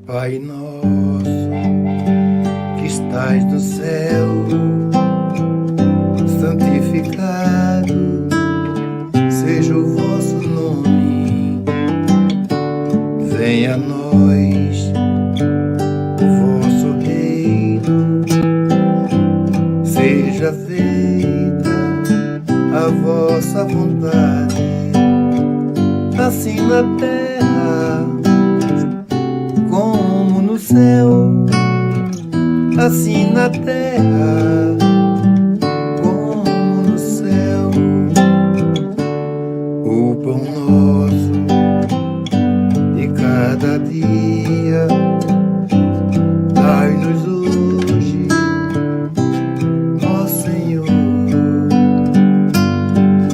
Pai nosso, que estais no céu, santificado seja o vosso nome. Venha a nós o vosso reino, seja feita a vossa vontade, assim na terra como no céu, assim na terra como no céu. O pão nosso de cada dia dai-nos hoje, ó Senhor.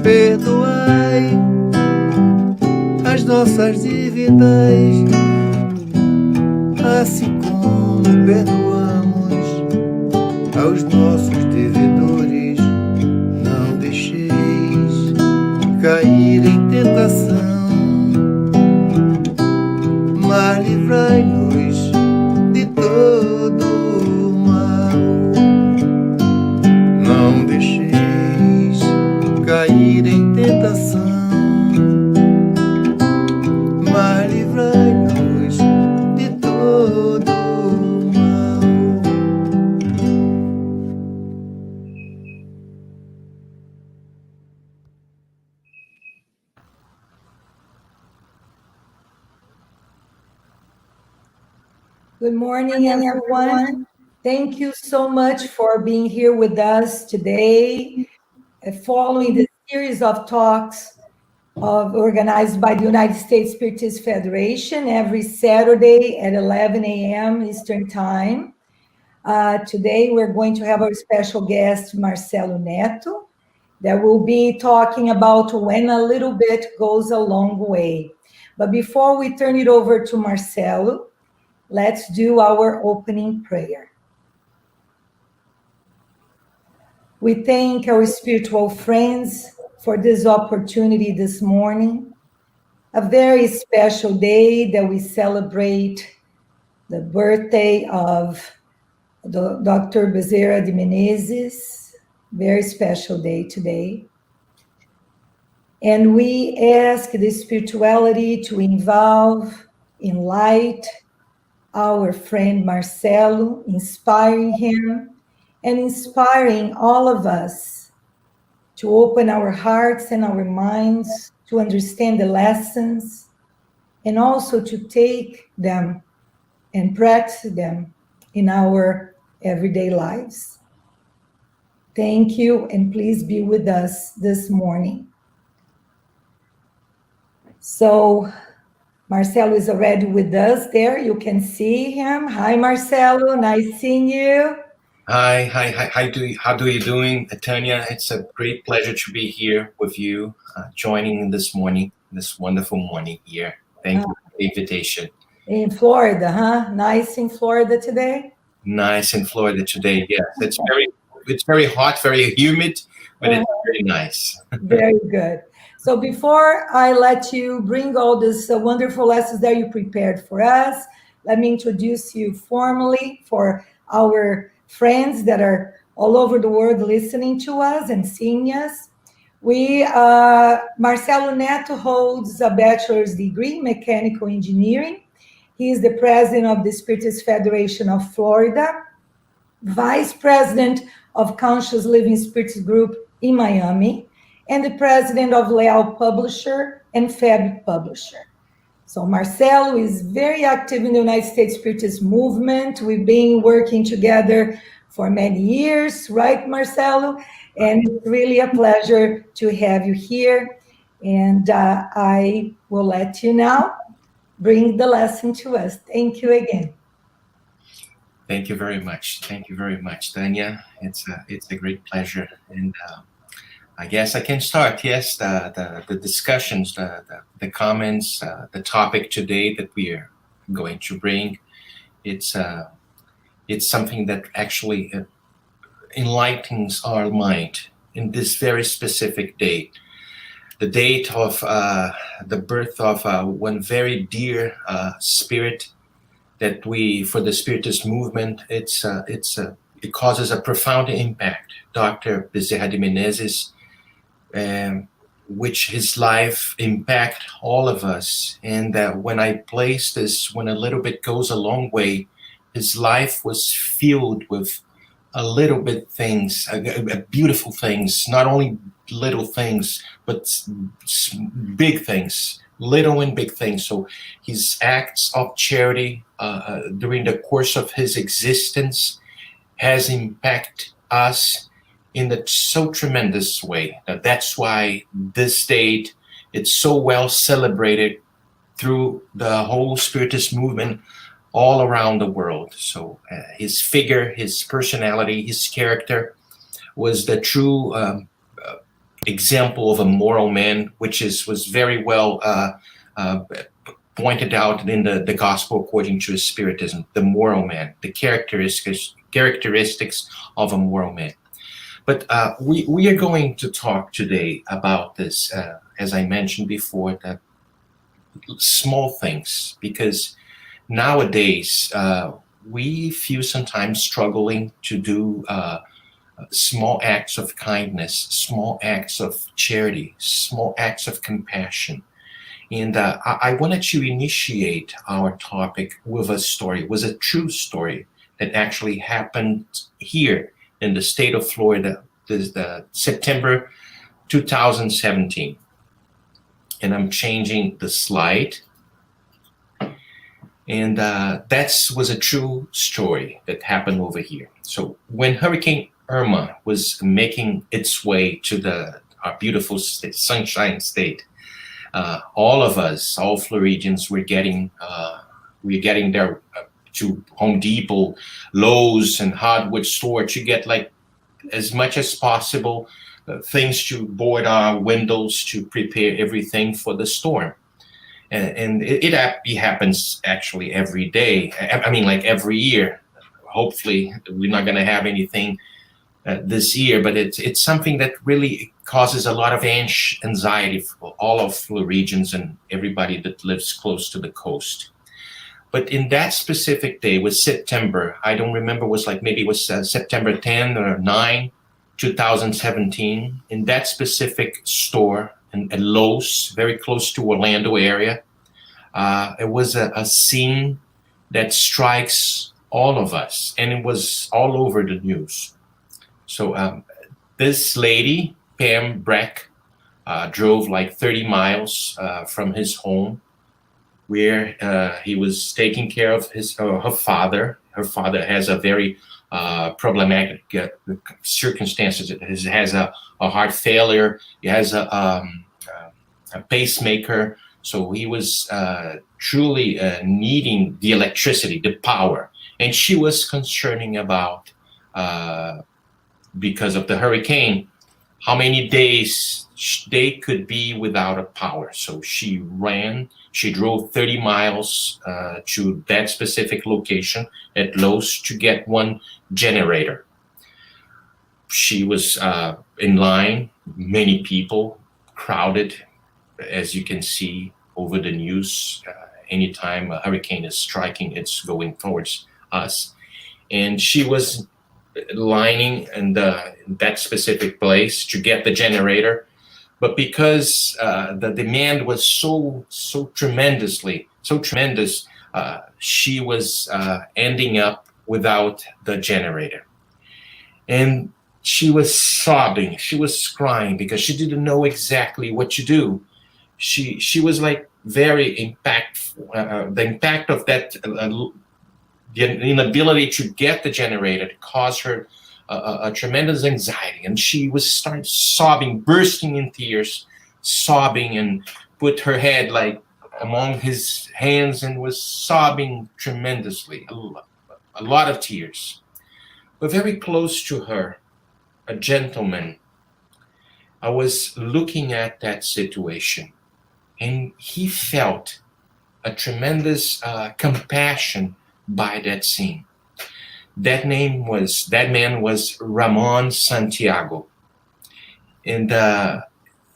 Perdoai as nossas dívidas, assim como perdoamos aos nossos devedores. Não deixeis cair em tentação, mas livrai-nos de todo o mal. Não deixeis cair em tentação, mas livrai-nos de todo o mal. Good morning, everyone. Thank you so much for being here with us today, following the series of talks organized by the United States Spiritist Federation every Saturday at 11 a.m. Eastern Time. Today, we're going to have our special guest, Marcelo NETTO, that will be talking about when a little bit goes a long way. But before we turn it over to Marcelo, let's do our opening prayer. We thank our spiritual friends for this opportunity this morning, a very special day that we celebrate the birthday of Dr. Bezerra de Menezes, very special day today. And we ask the spirituality to involve, enlighten our friend Marcelo, inspiring him and inspiring all of us to open our hearts and our minds to understand the lessons and also to take them and practice them in our everyday lives. Thank you, and please be with us this morning. So, Marcelo is already with us there. You can see him. Hi, Marcelo. Nice seeing you. Hi. How do you doing, Tanya? It's a great pleasure to be here with you, joining this morning, this wonderful morning here. Thank you for the invitation. In Florida, huh? Nice in Florida today? Nice in Florida today, yes. It's very hot, very humid, but it's very nice. Very good. So before I let you bring all these wonderful lessons that you prepared for us, let me introduce you formally for our friends that are all over the world listening to us and seeing us. Marcelo NETTO holds a bachelor's degree in mechanical engineering. He is the president of the Spiritist Federation of Florida, vice president of Conscious Living Spiritist Group in Miami, and the president of Leal Publisher and Fab Publisher. So Marcelo is very active in the United States Spiritist movement. We've been working together for many years, right, Marcelo? And it's really a pleasure to have you here. And I will let you now bring the lesson to us. Thank you again. Thank you very much. Thank you very much, Tanya. It's a great pleasure. And I guess I can start. Yes, the discussions, the comments, the topic today that we are going to bring. It's something that actually enlightens our mind in this very specific date. The date of the birth of one very dear spirit that for the Spiritist movement, it causes a profound impact. Dr. Bezerra de Menezes, which his life impact all of us. And when I place this, when a little bit goes a long way, his life was filled with a little bit things, beautiful things, not only little things, but big things, little and big things. So his acts of charity during the course of his existence has impacted us in a so tremendous way. That's why this date, it's so well celebrated through the whole Spiritist movement all around the world. So his figure, his personality, his character was the true example of a moral man, which was very well pointed out in the Gospel according to Spiritism, the moral man, the characteristics of a moral man. But we are going to talk today about this, as I mentioned before, the small things, because nowadays we feel sometimes struggling to do small acts of kindness, small acts of charity, small acts of compassion. And I wanted to initiate our topic with a story. It was a true story that actually happened here in the state of Florida, the September 2017. And I'm changing the slide. And that was a true story that happened over here. So when Hurricane Irma was making its way to our beautiful state, Sunshine State, all of us, all Floridians, we're getting there to Home Depot, Lowe's, and hardwood store to get like as much as possible things to board our windows to prepare everything for the storm. And it happens actually every day. I mean, like every year. Hopefully, we're not going to have anything this year, but it's something that really causes a lot of anxiety for all of Floridians and everybody that lives close to the coast. But in that specific day, it was September, I don't remember, maybe it was September 10 or 9, 2017, in that specific store at Lowe's, very close to Orlando area. It was a scene that strikes all of us, and it was all over the news. So this lady, Pam Breck, drove like 30 miles from his home, where he was taking care of her father. Her father has a very problematic circumstances. He has a heart failure. He has a pacemaker. So he was truly needing the electricity, the power. And she was concerning about, because of the hurricane, how many days they could be without a power. So she drove 30 miles to that specific location at Lowe's to get one generator. She was in line, many people, crowded, as you can see over the news. Anytime a hurricane is striking, it's going towards us. And she was lining in that specific place to get the generator. But because the demand was so tremendous, she was ending up without the generator. And she was sobbing, she was crying because she didn't know exactly what to do. She was like very impactful. The impact of that, the inability to get the generator caused her a tremendous anxiety, and she started sobbing, bursting in tears, sobbing, and put her head like among his hands and was sobbing tremendously, a lot of tears. But very close to her, a gentleman, I was looking at that situation, and he felt a tremendous compassion by that scene. That man was Ramon Santiago, and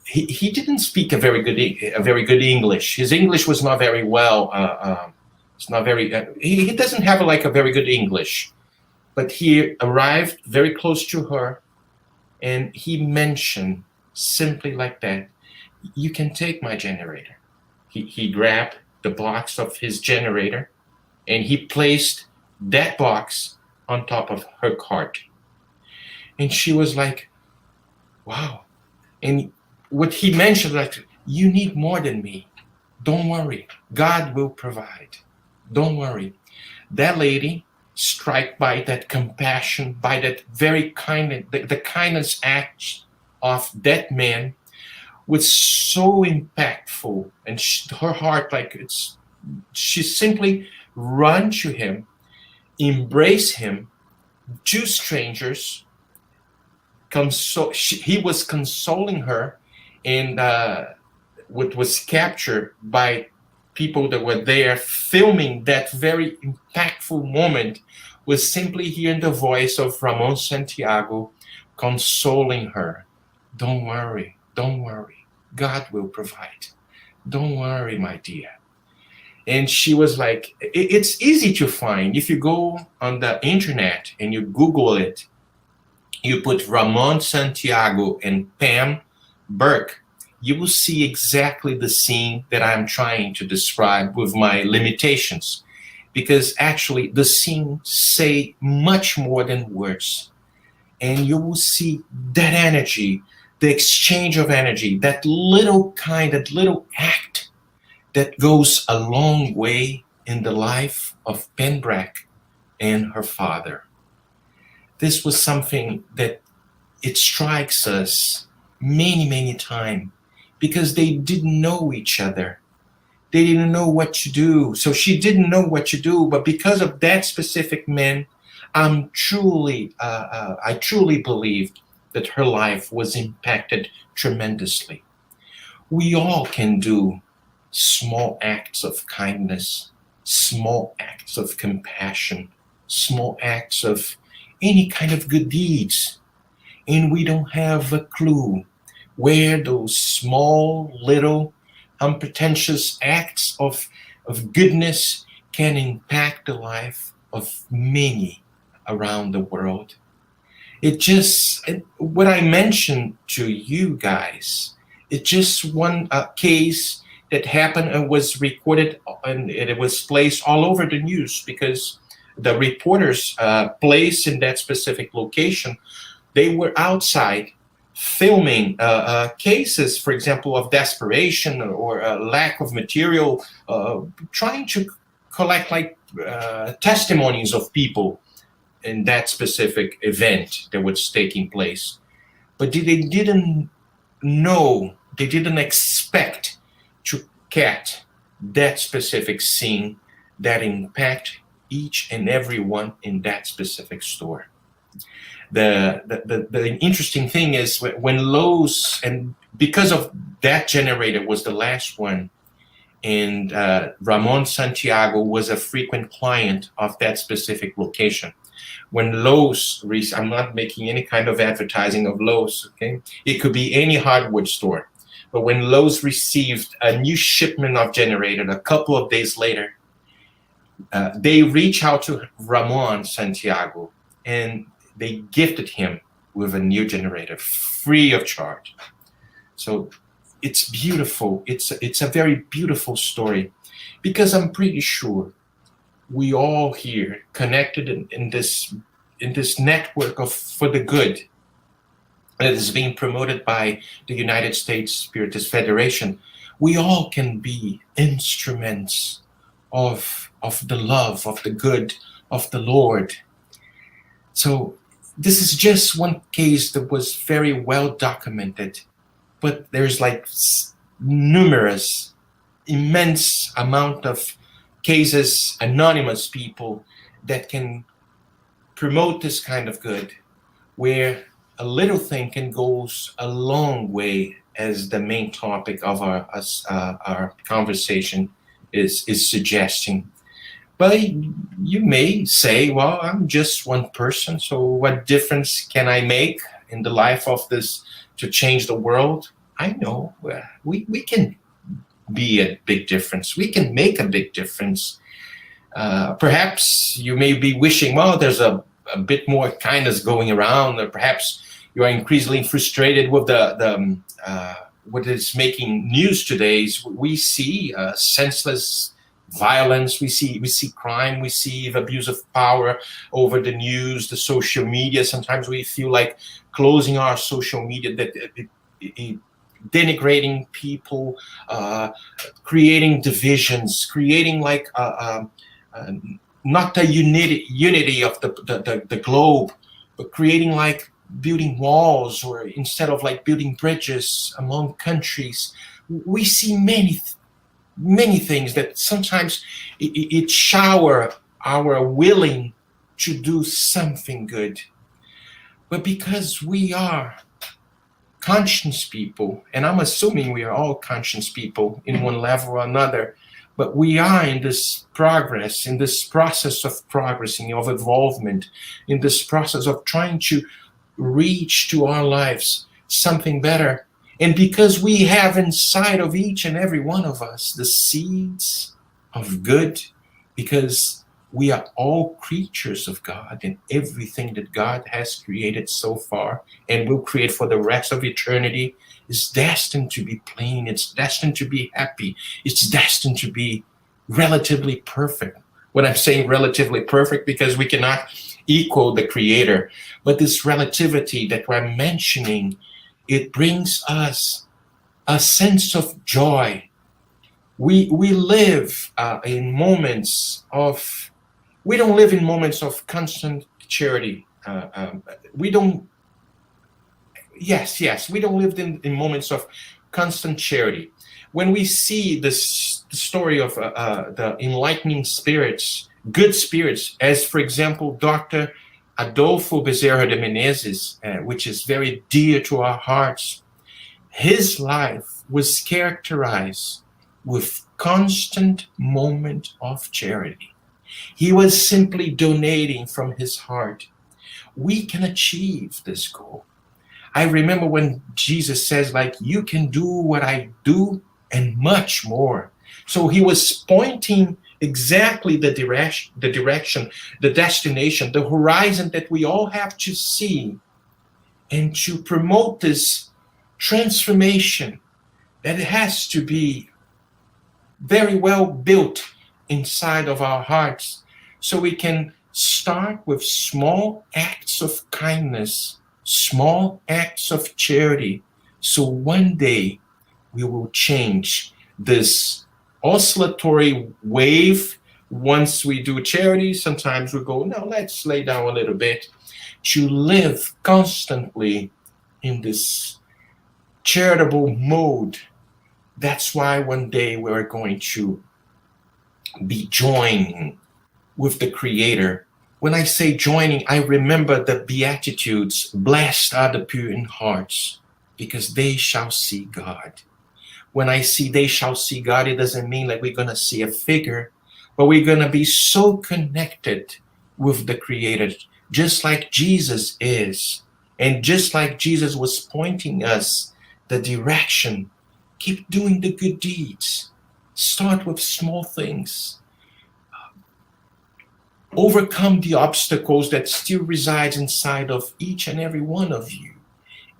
he didn't speak a very good English. His English was not very well It's not very, he doesn't have like a very good English, but he arrived very close to her, and he mentioned simply like that, you can take my generator. He grabbed the box of his generator, and he placed that box on top of her cart. And she was like, wow. And what he mentioned, like, you need more than me. Don't worry. God will provide. Don't worry. That lady, struck by that compassion, by that very kind, the kindness act of that man, was so impactful. And her heart, like, she simply run to him, embrace him, two strangers. He was consoling her, and what was captured by people that were there filming that very impactful moment was simply hearing the voice of Ramon Santiago consoling her. Don't worry, don't worry. God will provide. Don't worry, my dear. And she was like, it's easy to find. If you go on the internet and you Google it, you put Ramon Santiago and Pam Burke, you will see exactly the scene that I'm trying to describe with my limitations. Because actually the scene say much more than words. And you will see that energy, the exchange of energy, that little act that goes a long way in the life of Penbrack and her father. This was something that it strikes us many times, because they didn't know each other. They didn't know what to do. So she didn't know what to do, but because of that specific man, I truly believed that her life was impacted tremendously. We all can do small acts of kindness, small acts of compassion, small acts of any kind of good deeds. And we don't have a clue where those small, little, unpretentious acts of goodness can impact the life of many around the world. What I mentioned to you guys, it's just one case that happened and was recorded, and it was placed all over the news, because the reporters placed in that specific location, they were outside filming cases, for example, of desperation or lack of material, trying to collect testimonies of people in that specific event that was taking place. But they didn't know, they didn't expect to catch that specific scene that impact each and every one in that specific store. The interesting thing is when Lowe's, and because of that generator was the last one, and Ramon Santiago was a frequent client of that specific location. When Lowe's, I'm not making any kind of advertising of Lowe's, okay? It could be any hardware store. But when Lowe's received a new shipment of generator a couple of days later, they reached out to Ramon Santiago, and they gifted him with a new generator free of charge. So it's beautiful. It's a very beautiful story, because I'm pretty sure we all here connected in this network of for the good that is being promoted by the United States Spiritist Federation. We all can be instruments of the love, of the good of the Lord. So this is just one case that was very well documented, but there's numerous, immense amount of cases, anonymous people that can promote this kind of good, where a little thing can go a long way, as the main topic of our conversation is suggesting. But you may say, well, I'm just one person, so what difference can I make in the life of this to change the world? I know we can be a big difference. We can make a big difference. Perhaps you may be wishing, well, there's a bit more kindness going around, or perhaps you are increasingly frustrated with the what is making news today. We see senseless violence, we see crime, we see abuse of power over the news, the social media. Sometimes we feel like closing our social media, that denigrating people, creating divisions, creating like not the unity of the globe, but creating like building walls, or instead of like building bridges among countries. We see many things that sometimes it shower our willing to do something good. But because we are conscious people, and I'm assuming we are all conscious people in one level or another, but we are in this progress, in this process of progressing, of evolvement, in this process of trying to reach to our lives something better. And because we have inside of each and every one of us the seeds of good, because we are all creatures of God, and everything that God has created so far and will create for the rest of eternity is destined to be plain. It's destined to be happy. It's destined to be relatively perfect. When I'm saying relatively perfect, because we cannot equal the Creator, but this relativity that we're mentioning, it brings us a sense of joy. We live in moments of, we don't live in moments of constant charity. We don't live in moments of constant charity. When we see the story of the enlightening spirits, good spirits, as for example, Dr. Adolfo Bezerra de Menezes, which is very dear to our hearts, his life was characterized with constant moment of charity. He was simply donating from his heart. We can achieve this goal. I remember when Jesus says, like, you can do what I do and much more. So he was pointing exactly the direction, the destination, the horizon that we all have to see, and to promote this transformation that it has to be very well built inside of our hearts, so we can start with small acts of kindness, small acts of charity. So one day we will change this oscillatory wave. Once we do charity, sometimes we go, no, let's lay down a little bit, to live constantly in this charitable mode. That's why one day we're going to be joining with the Creator. When I say joining, I remember the Beatitudes. Blessed are the pure in hearts, because they shall see God. When I see they shall see God, it doesn't mean like we're going to see a figure, but we're going to be so connected with the Creator, just like Jesus is. And just like Jesus was pointing us the direction, keep doing the good deeds. Start with small things. Overcome the obstacles that still resides inside of each and every one of you,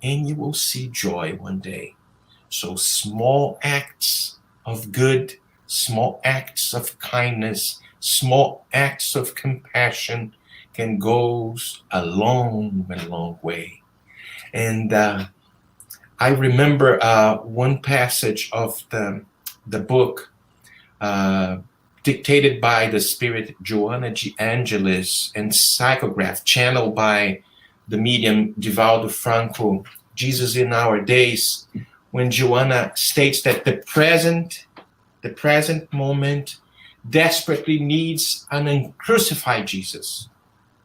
and you will see joy one day. So small acts of good, small acts of kindness, small acts of compassion can go a long way. And I remember one passage of the book dictated by the spirit Joanna G. Angelis and psychographed, channeled by the medium Divaldo Franco, Jesus in Our Days, when Joanna states that the present moment desperately needs an uncrucified Jesus,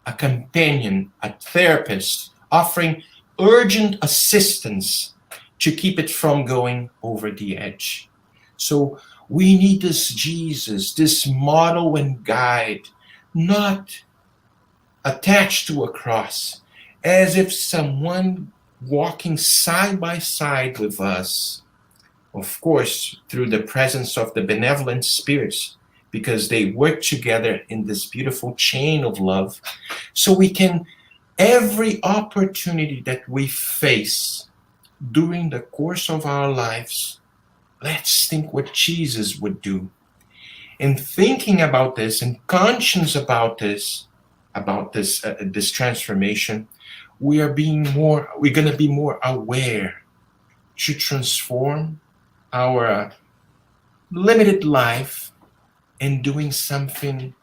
a companion, a therapist, offering urgent assistance to keep it from going over the edge. So we need this Jesus, this model and guide, not attached to a cross, as if someone walking side by side with us, of course, through the presence of the benevolent spirits, because they work together in this beautiful chain of love. So we can, every opportunity that we face during the course of our lives, let's think what Jesus would do. And thinking about this and conscious about this transformation, we're going to be more aware to transform our limited life and doing something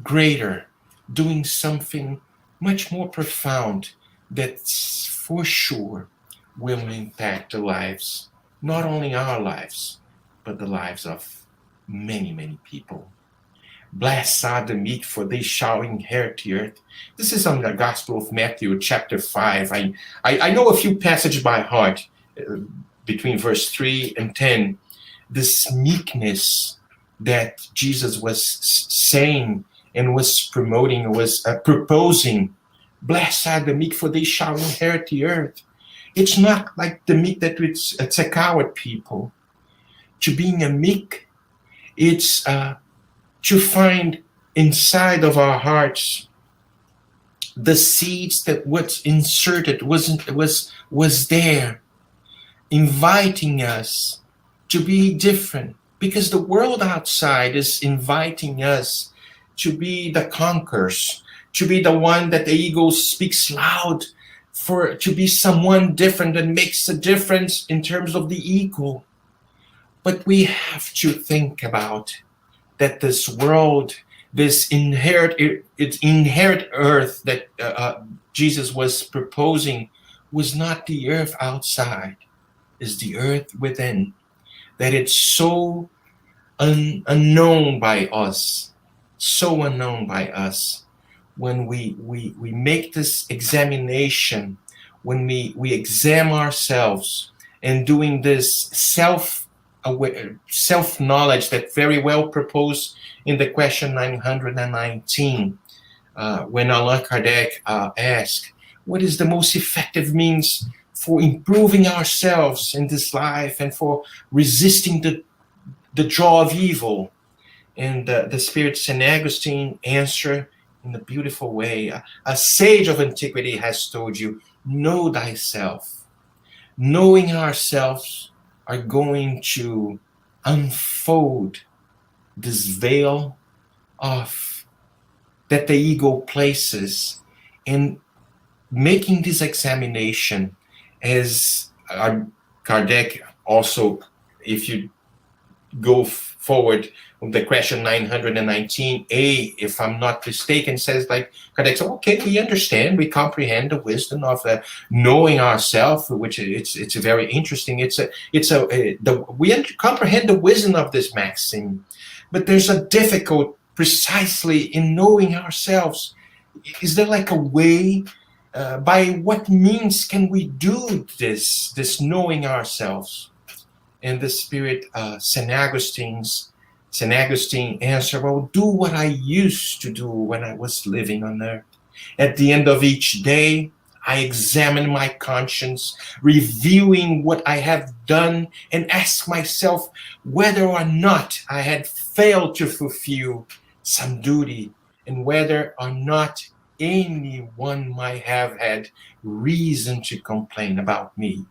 greater, doing something much more profound that's for sure will impact the lives, not only our lives, but the lives of many, many people. Blessed are the meek, for they shall inherit the earth. This is on the Gospel of Matthew, chapter 5. I know a few passages by heart, between verse 3 and 10. This meekness that Jesus was saying and was promoting, was proposing. Blessed are the meek, for they shall inherit the earth. It's not like the meek that it's a coward people. To being a meek, it's to find inside of our hearts the seeds that was inserted, was there, inviting us to be different, because the world outside is inviting us to be the conquerors, to be the one that the ego speaks loud for, to be someone different that makes a difference in terms of the ego. But we have to think about that this world, this inherent earth that Jesus was proposing was not the earth outside, is the earth within. That it's so unknown by us, so unknown by us. When we make this examination, when we examine ourselves and doing this self-knowledge that very well proposed in the question 919, when Allan Kardec asked, what is the most effective means for improving ourselves in this life and for resisting the draw of evil? And the Spirit St. Augustine answered in a beautiful way. A sage of antiquity has told you, know thyself. Knowing ourselves are going to unfold this veil of that the ego places, in making this examination, as Kardec also, if you go forward, the question 919a, if I'm not mistaken, says like Kardec, okay, we understand, we comprehend the wisdom of knowing ourselves, which it's very interesting. We comprehend the wisdom of this maxim, but there's a difficult precisely in knowing ourselves. Is there like a way? By what means can we do this knowing ourselves? And the Spirit, St. Augustine answered, well, do what I used to do when I was living on earth. At the end of each day, I examine my conscience, reviewing what I have done, and ask myself whether or not I had failed to fulfill some duty, and whether or not anyone might have had reason to complain about me.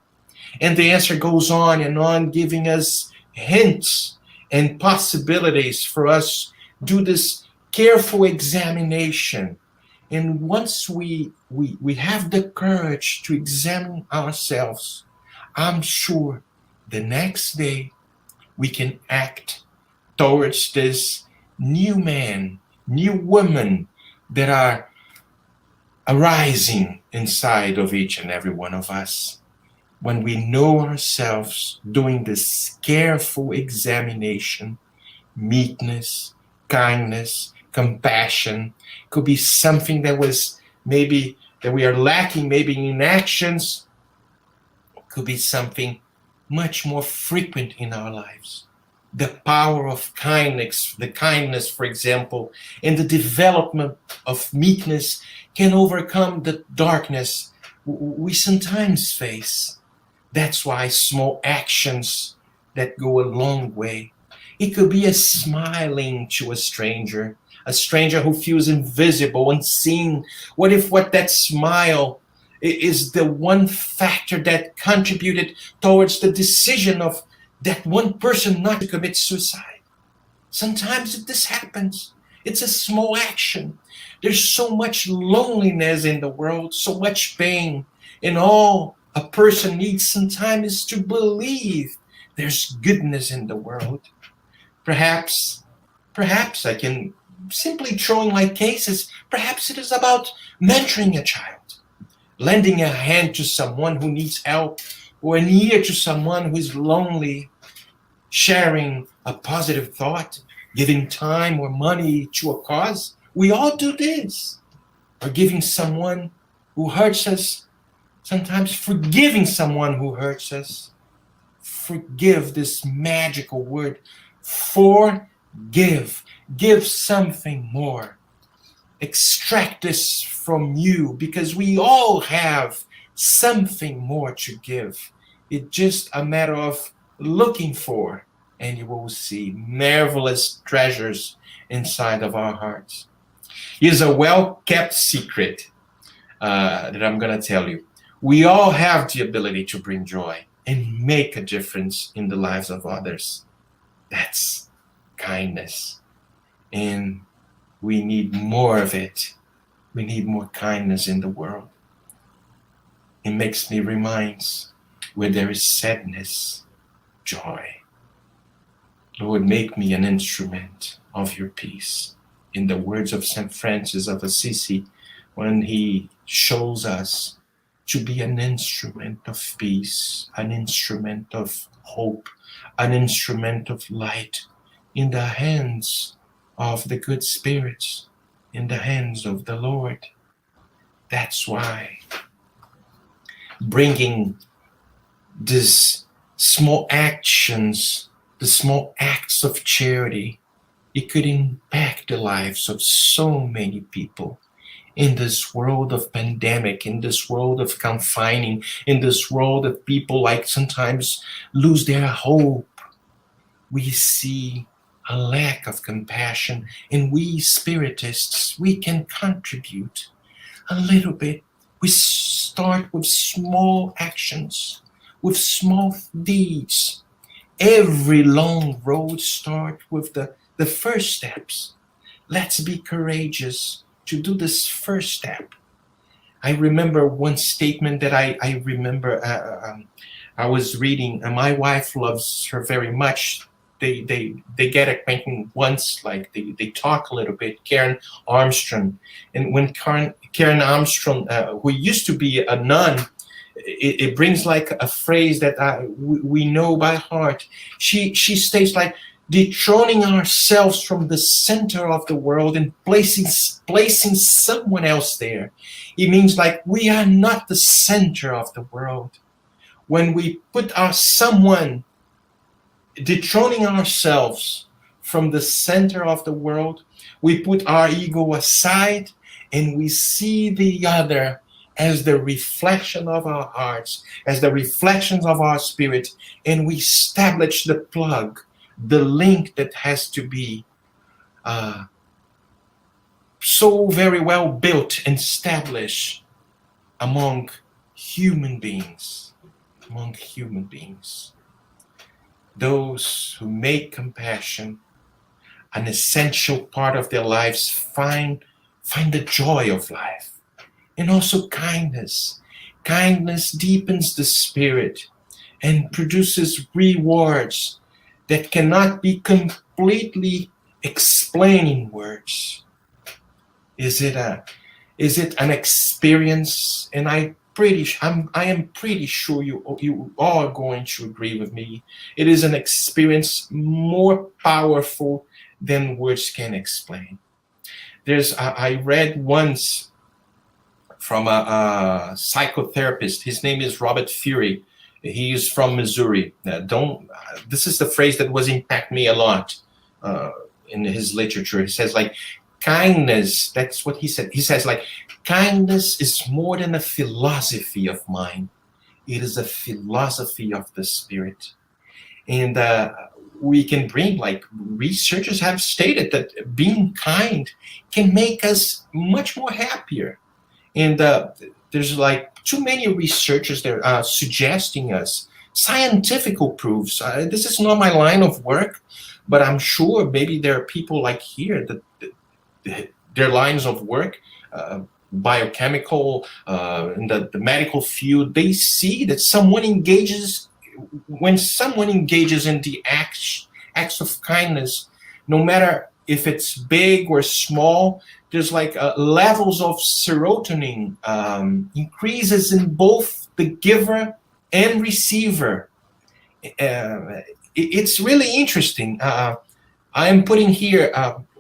And the answer goes on, giving us hints and possibilities for us do this careful examination. And once we have the courage to examine ourselves, I'm sure the next day we can act towards this new man, new woman that are arising inside of each and every one of us. When we know ourselves, doing this careful examination, meekness, kindness, compassion, could be something that was maybe that we are lacking, maybe in actions, could be something much more frequent in our lives. The power of kindness, for example, and the development of meekness can overcome the darkness we sometimes face. That's why small actions that go a long way. It could be a smiling to a stranger who feels invisible, unseen. What if that smile is the one factor that contributed towards the decision of that one person not to commit suicide? Sometimes this happens. It's a small action. There's so much loneliness in the world, so much pain. And all a person needs sometimes is to believe there's goodness in the world. Perhaps I can simply throw in like cases. Perhaps it is about mentoring a child, lending a hand to someone who needs help, or an ear to someone who is lonely, sharing a positive thought, giving time or money to a cause. We all do this. Or giving someone who hurts us, sometimes forgiving someone who hurts us. Forgive, this magical word. Forgive. Give something more. Extract this from you, because we all have something more to give. It's just a matter of looking for, and you will see marvelous treasures inside of our hearts. Here's a well-kept secret that I'm going to tell you. We all have the ability to bring joy and make a difference in the lives of others. That's kindness. And we need more of it. We need more kindness in the world. It makes me remind, where there is sadness, joy. Lord, make me an instrument of your peace. In the words of St. Francis of Assisi, when he shows us to be an instrument of peace, an instrument of hope, an instrument of light in the hands of the good spirits, in the hands of the Lord. That's why bringing these small actions, the small acts of charity, it could impact the lives of so many people in this world of pandemic, in this world of confining, in this world of people like sometimes lose their hope. We see a lack of compassion, and we spiritists, we can contribute a little bit. We start with small actions, with small deeds. Every long road starts with the first steps. Let's be courageous to do this first step. I remember one statement that I remember I was reading, and my wife loves her very much. They get acquainted once, like they talk a little bit, Karen Armstrong. And when Karen Armstrong, who used to be a nun, it brings like a phrase that we know by heart. She states like, dethroning ourselves from the center of the world and placing someone else there. It means like we are not the center of the world. When we put someone, dethroning ourselves from the center of the world, we put our ego aside and we see the other as the reflection of our hearts, as the reflections of our spirit, and we establish the plug, the link that has to be so very well built and established among human beings. Those who make compassion an essential part of their lives find the joy of life. And also kindness. Kindness deepens the spirit and produces rewards that cannot be completely explained in words. Is it an experience? And I am pretty sure you all are going to agree with me. It is an experience more powerful than words can explain. I read once from a psychotherapist. His name is Robert Fury. He is from Missouri. This is the phrase that was impact me a lot in his literature. He says like, kindness, that's what he said. He says like, kindness is more than a philosophy of mind. It is a philosophy of the spirit. And we can bring, like researchers have stated that being kind can make us much more happier. And there's like too many researchers that are suggesting us scientific proofs. This is not my line of work, but I'm sure maybe there are people like here that their lines of work, biochemical, in the medical field, they see that when someone engages in the acts of kindness, no matter if it's big or small, there's like levels of serotonin increases in both the giver and receiver. It's really interesting. I am putting here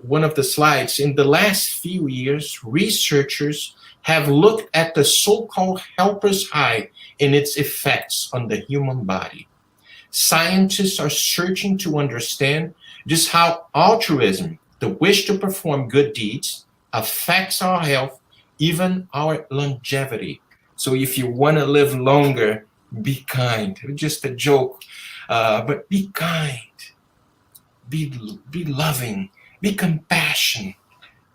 one of the slides. In the last few years, researchers have looked at the so-called helper's high and its effects on the human body. Scientists are searching to understand just how altruism, the wish to perform good deeds, affects our health, even our longevity. So if you want to live longer, be kind. Just a joke, but be kind. Be loving. Be compassionate.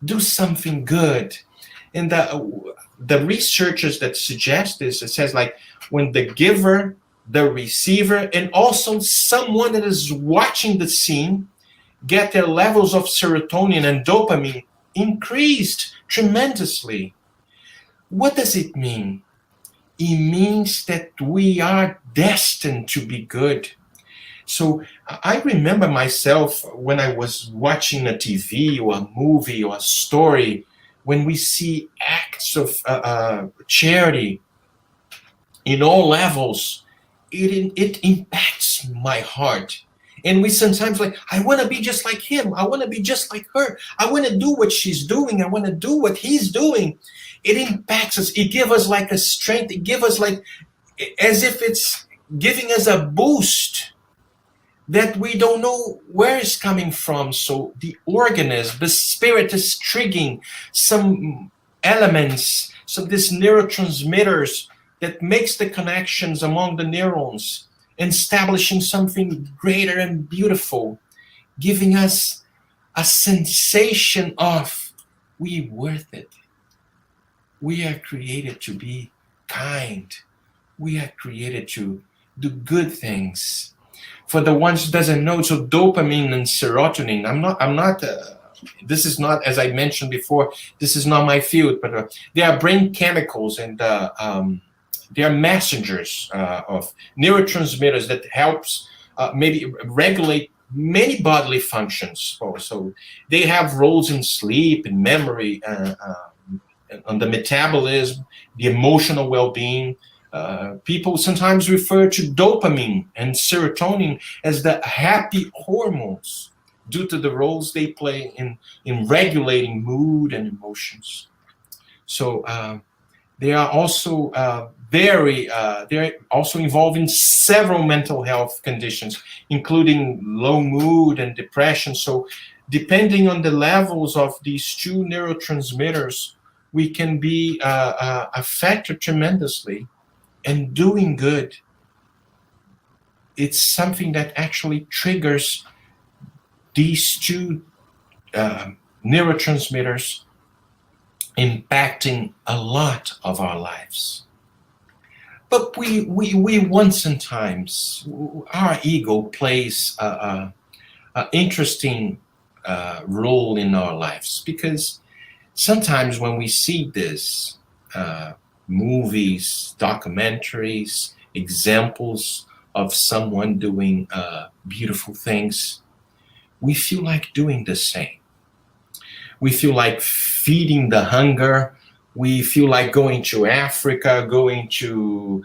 Do something good. And the researchers that suggest this, it says like when the giver, the receiver, and also someone that is watching the scene get their levels of serotonin and dopamine increased tremendously. What does it mean? It means that we are destined to be good. So I remember myself when I was watching a TV or a movie or a story, when we see acts of charity in all levels, it impacts my heart. And we sometimes like, I want to be just like him. I want to be just like her. I want to do what she's doing. I want to do what he's doing. It impacts us. It gives us like a strength. It gives us like, as if it's giving us a boost that we don't know where it's coming from. So the organism, the spirit is triggering some elements, some of these neurotransmitters that makes the connections among the neurons, establishing something greater and beautiful, giving us a sensation of we worth it. We are created to be kind. We are created to do good things. For the ones who doesn't know, so dopamine and serotonin, I'm not this is not, as I mentioned before, this is not my field, but they are brain chemicals, and they are messengers of neurotransmitters that helps maybe regulate many bodily functions. So they have roles in sleep, in memory, on the metabolism, the emotional well-being. People sometimes refer to dopamine and serotonin as the happy hormones due to the roles they play in regulating mood and emotions. So they are also they're also involved in several mental health conditions, including low mood and depression. So depending on the levels of these two neurotransmitters, we can be affected tremendously. And doing good, it's something that actually triggers these two neurotransmitters, impacting a lot of our lives. But we once and times, our ego plays an interesting role in our lives, because sometimes when we see this, movies, documentaries, examples of someone doing beautiful things, we feel like doing the same. We feel like feeding the hunger. We feel like going to Africa, going to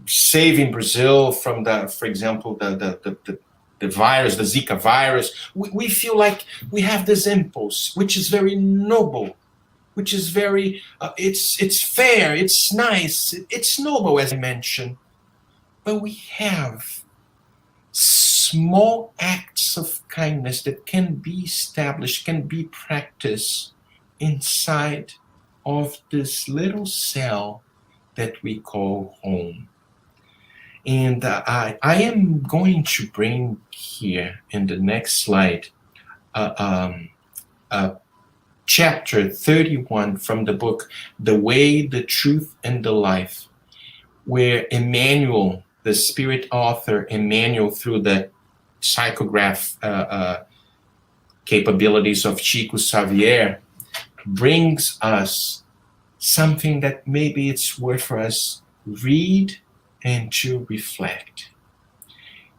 saving Brazil from for example, the virus, the Zika virus. We feel like we have this impulse, which is very noble, which is very, it's fair, it's nice, it's noble, as I mentioned. But we have small acts of kindness that can be established, can be practiced inside of this little cell that we call home. And I am going to bring here in the next slide chapter 31 from the book, The Way, the Truth, and the Life, where Emmanuel, the spirit author Emmanuel, through the psychograph capabilities of Chico Xavier, brings us something that maybe it's worth for us read and to reflect.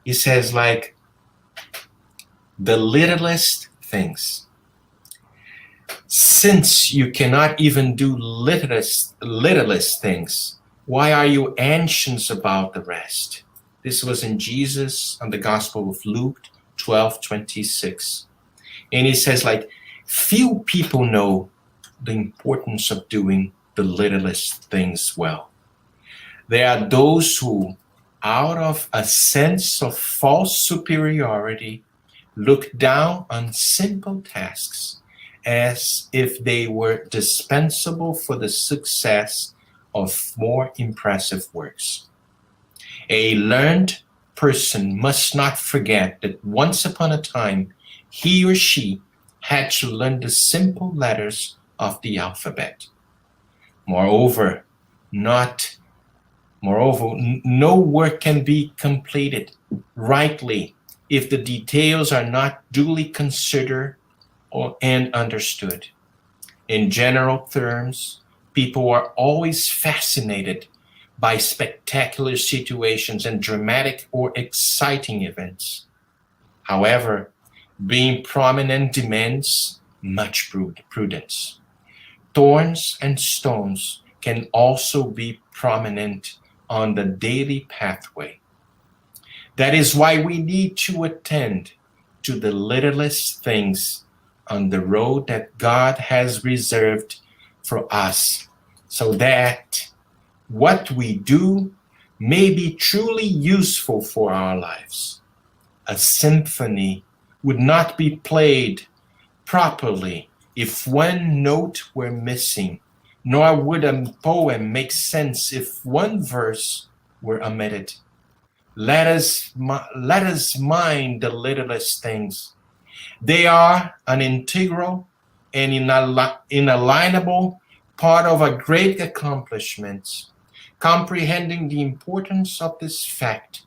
He says, like, the littlest things. Since you cannot even do littlest things, why are you anxious about the rest? This was in Jesus on the Gospel of Luke 12:26. And he says, like, few people know the importance of doing the littlest things well. There are those who, out of a sense of false superiority, look down on simple tasks as if they were dispensable for the success of more impressive works. A learned person must not forget that once upon a time, he or she had to learn the simple letters of the alphabet. Moreover, no work can be completed rightly if the details are not duly considered and understood. In general terms, people are always fascinated by spectacular situations and dramatic or exciting events. However, being prominent demands much prudence. Thorns and stones can also be prominent on the daily pathway. That is why we need to attend to the littlest things on the road that God has reserved for us, so that what we do may be truly useful for our lives. A symphony would not be played properly if one note were missing, nor would a poem make sense if one verse were omitted. Let us mind the littlest things. They are an integral and inalienable part of a great accomplishment. Comprehending the importance of this fact,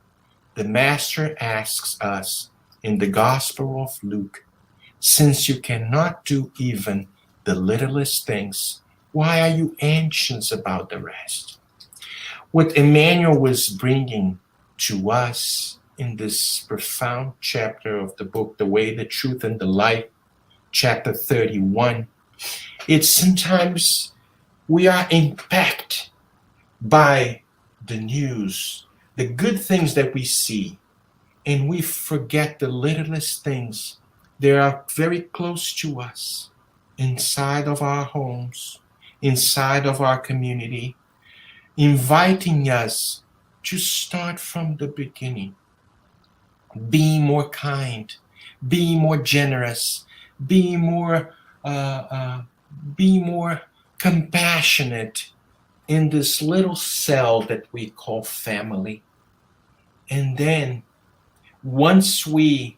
the Master asks us in the Gospel of Luke, since you cannot do even the littlest things, why are you anxious about the rest? What Emmanuel was bringing to us in this profound chapter of the book, The Way, the Truth, and the Life, chapter 31, it's sometimes we are impacted by the news, the good things that we see, and we forget the littlest things that are very close to us, inside of our homes, inside of our community, inviting us to start from the beginning. Be more kind, be more generous, be more compassionate in this little cell that we call family. And then once we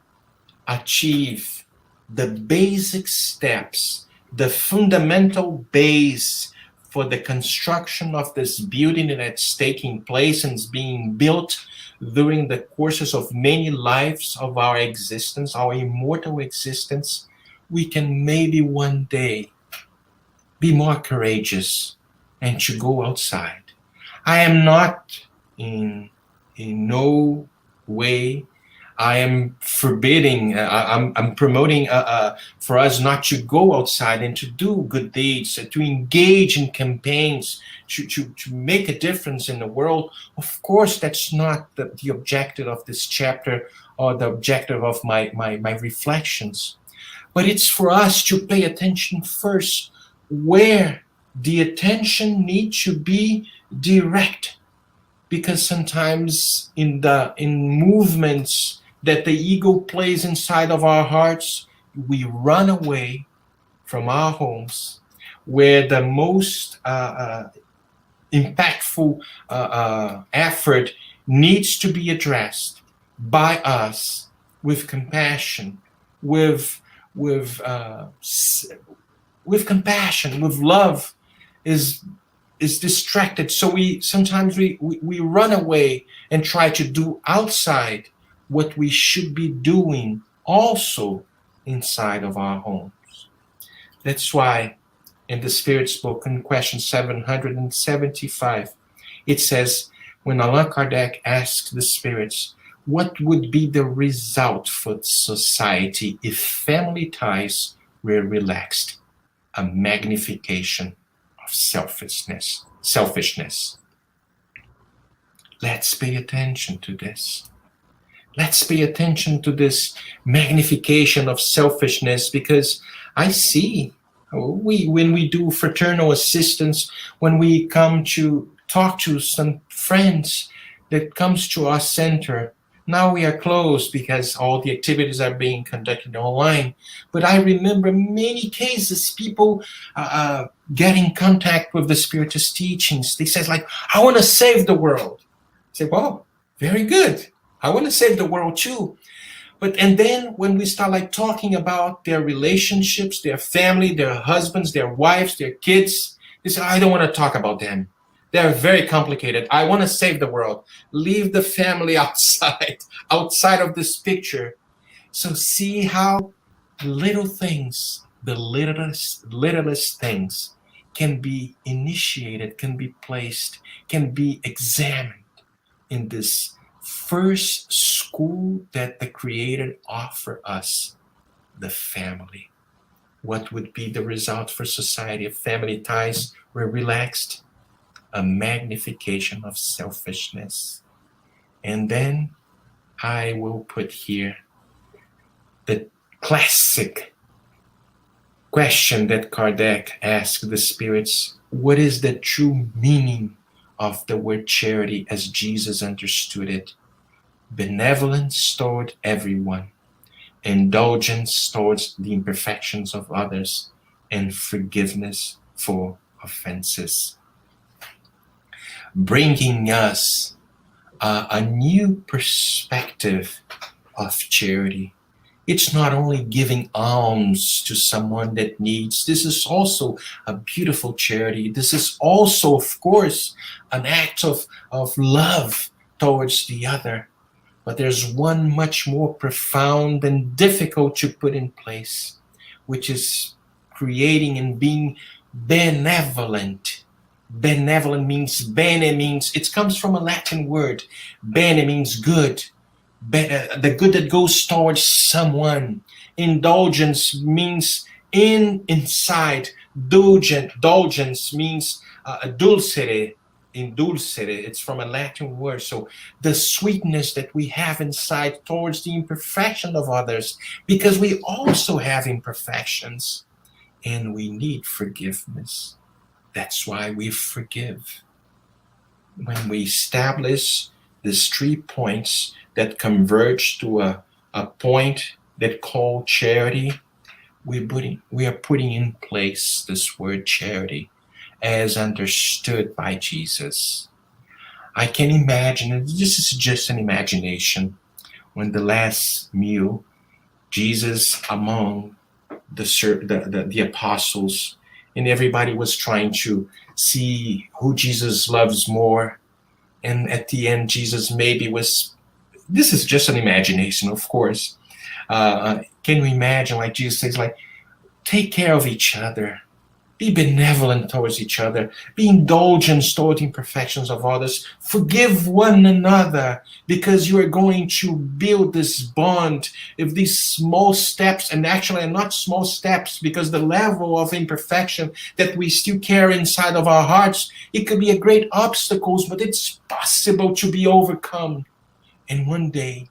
achieve the basic steps, the fundamental base for the construction of this building that's taking place and is being built during the courses of many lives of our existence, our immortal existence, we can maybe one day be more courageous and to go outside. I am not in no way, I am forbidding, I'm promoting for us not to go outside and to do good deeds, to engage in campaigns, to make a difference in the world. Of course, that's not the objective of this chapter or the objective of my reflections. But it's for us to pay attention first where the attention needs to be direct. Because sometimes in movements that the ego plays inside of our hearts, we run away from our homes, where the most impactful effort needs to be addressed by us with compassion, with compassion, with love, is distracted. So we sometimes run away and try to do outside what we should be doing also inside of our homes. That's why in the Spirit's book, in question 775, it says, when Allan Kardec asked the spirits, what would be the result for society if family ties were relaxed? A magnification of selfishness. Let's pay attention to this. Let's pay attention to this magnification of selfishness, because I see when we do fraternal assistance, when we come to talk to some friends that comes to our center. Now we are closed because all the activities are being conducted online. But I remember many cases, people get in contact with the Spiritist teachings. They say, like, I want to save the world. I say, well, very good. I want to save the world too. And then when we start like talking about their relationships, their family, their husbands, their wives, their kids, they say, I don't want to talk about them. They're very complicated. I want to save the world. Leave the family outside of this picture. So see how little things, the littlest things can be initiated, can be placed, can be examined in this first school that the Creator offered us, the family. What would be the result for society if family ties were relaxed? A magnification of selfishness. And then I will put here the classic question that Kardec asked the spirits. What is the true meaning of the word charity as Jesus understood it? Benevolence toward everyone, indulgence towards the imperfections of others, and forgiveness for offenses. Bringing us a new perspective of charity. It's not only giving alms to someone that needs. This is also a beautiful charity. This is also, of course, an act of love towards the other. But there's one much more profound and difficult to put in place, which is creating and being benevolent. Benevolent means, it comes from a Latin word. Bene means good. The good that goes towards someone. Indulgence means inside. Dulgence means dulcere. Indulcere, it's from a Latin word. So the sweetness that we have inside towards the imperfection of others, because we also have imperfections and we need forgiveness. That's why we forgive. When we establish these 3 points that converge to a point that called charity, we are putting in place this word charity as understood by Jesus. I can imagine, and this is just an imagination, when the last meal, Jesus among the apostles, and everybody was trying to see who Jesus loves more. And at the end, Jesus maybe was, this is just an imagination, of course. Can you imagine, like Jesus says, like, take care of each other. Be benevolent towards each other. Be indulgent toward the imperfections of others. Forgive one another, because you are going to build this bond if these small steps, and actually are not small steps, because the level of imperfection that we still carry inside of our hearts, it could be a great obstacles, but it's possible to be overcome. And one day,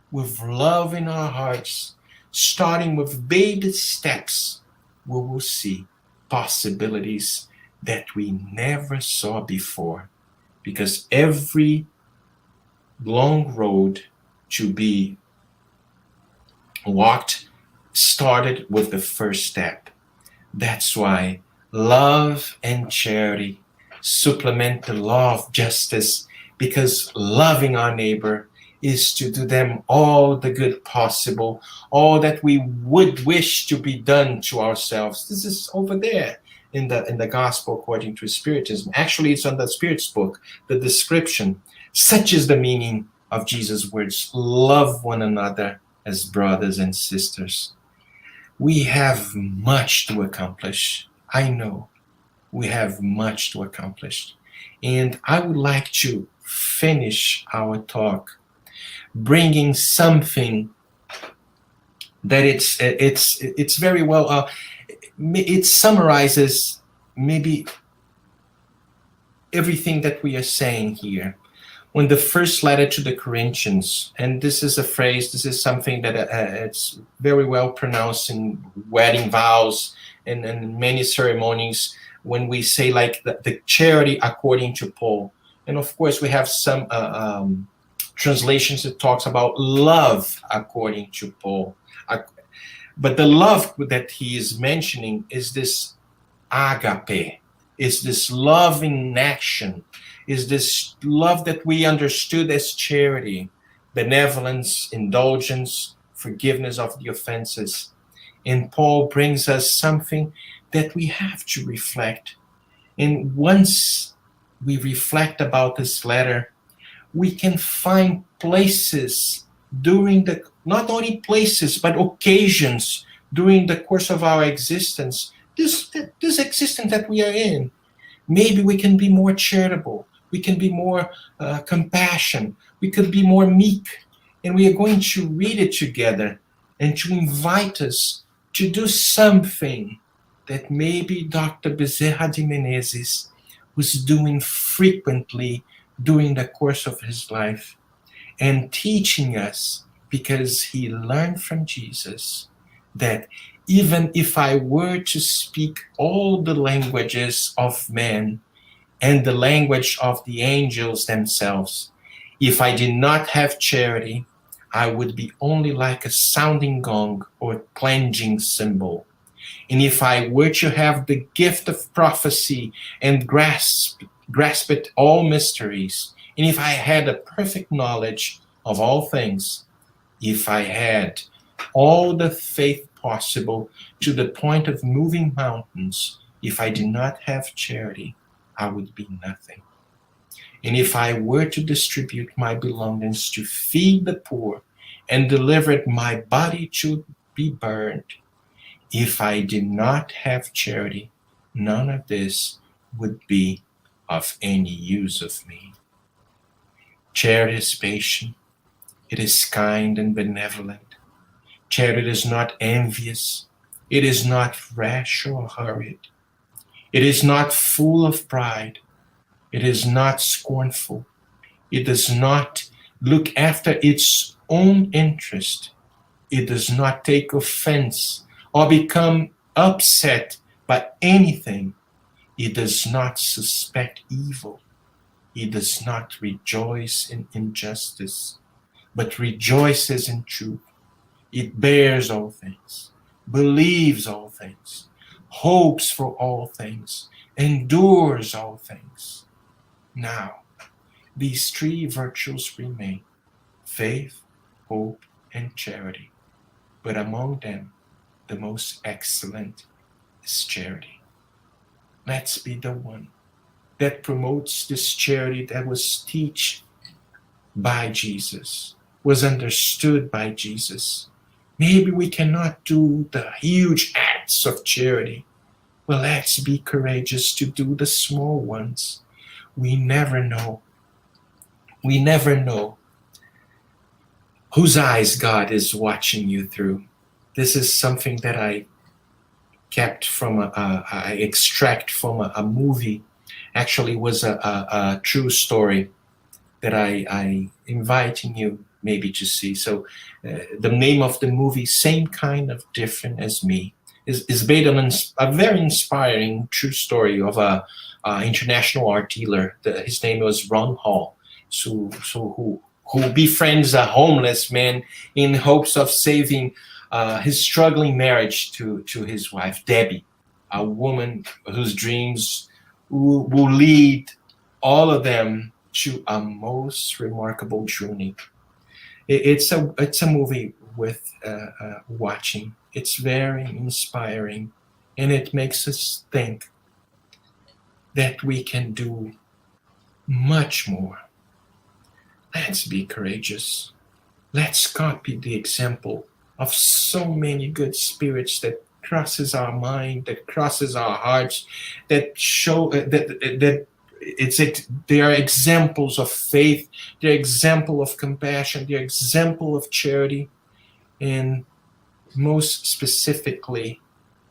with love in our hearts, starting with baby steps, we will see possibilities that we never saw before, because every long road to be walked started with the first step. That's why love and charity supplement the law of justice, because loving our neighbor is to do them all the good possible, all that we would wish to be done to ourselves. This is over there in the Gospel according to Spiritism. Actually, it's on the Spirit's book, the description. Such is the meaning of Jesus' words. Love one another as brothers and sisters. We have much to accomplish. I know we have much to accomplish. And I would like to finish our talk bringing something that it's very well, it summarizes maybe everything that we are saying here. When the first letter to the Corinthians, and this is a phrase, this is something that it's very well pronounced in wedding vows and many ceremonies, when we say like the charity according to Paul. And of course we have some translations that talks about love according to Paul. But the love that he is mentioning is this agape, is this love in action, is this love that we understood as charity, benevolence, indulgence, forgiveness of the offenses. And Paul brings us something that we have to reflect. And once we reflect about this letter, we can find places during the, not only places, but occasions during the course of our existence, this existence that we are in. Maybe we can be more charitable, we can be more compassionate, we could be more meek, and we are going to read it together and to invite us to do something that maybe Dr. Bezerra de Menezes was doing frequently during the course of his life, and teaching us, because he learned from Jesus, that even if I were to speak all the languages of men and the language of the angels themselves, if I did not have charity, I would be only like a sounding gong or clanging cymbal. And if I were to have the gift of prophecy and grasp it all mysteries, and if I had a perfect knowledge of all things, if I had all the faith possible to the point of moving mountains, if I did not have charity, I would be nothing. And if I were to distribute my belongings to feed the poor and deliver my body to be burned, if I did not have charity, none of this would be of any use of me. Charity is patient, it is kind and benevolent. Charity is not envious, it is not rash or hurried. It is not full of pride, it is not scornful. It does not look after its own interest. It does not take offense or become upset by anything. It does not suspect evil. It does not rejoice in injustice, but rejoices in truth. It bears all things, believes all things, hopes for all things, endures all things. Now, these three virtues remain: faith, hope, and charity. But among them, the most excellent is charity. Let's be the one that promotes this charity that was taught by Jesus, was understood by Jesus. Maybe we cannot do the huge acts of charity. Well, let's be courageous to do the small ones. We never know. We never know whose eyes God is watching you through. This is something that I kept from, I extract from a movie. Actually, was a true story that I inviting you maybe to see. So the name of the movie, Same Kind of Different as Me, is based on a very inspiring true story of a international art dealer. His name was Ron Hall, who befriends a homeless man in hopes of saving his struggling marriage to his wife, Debbie, a woman whose dreams will lead all of them to a most remarkable journey. It's a movie with watching. It's very inspiring, and it makes us think that we can do much more. Let's be courageous. Let's copy the example of so many good spirits that crosses our mind, that crosses our hearts, that show that they are examples of faith, they're example of compassion, they're example of charity, and most specifically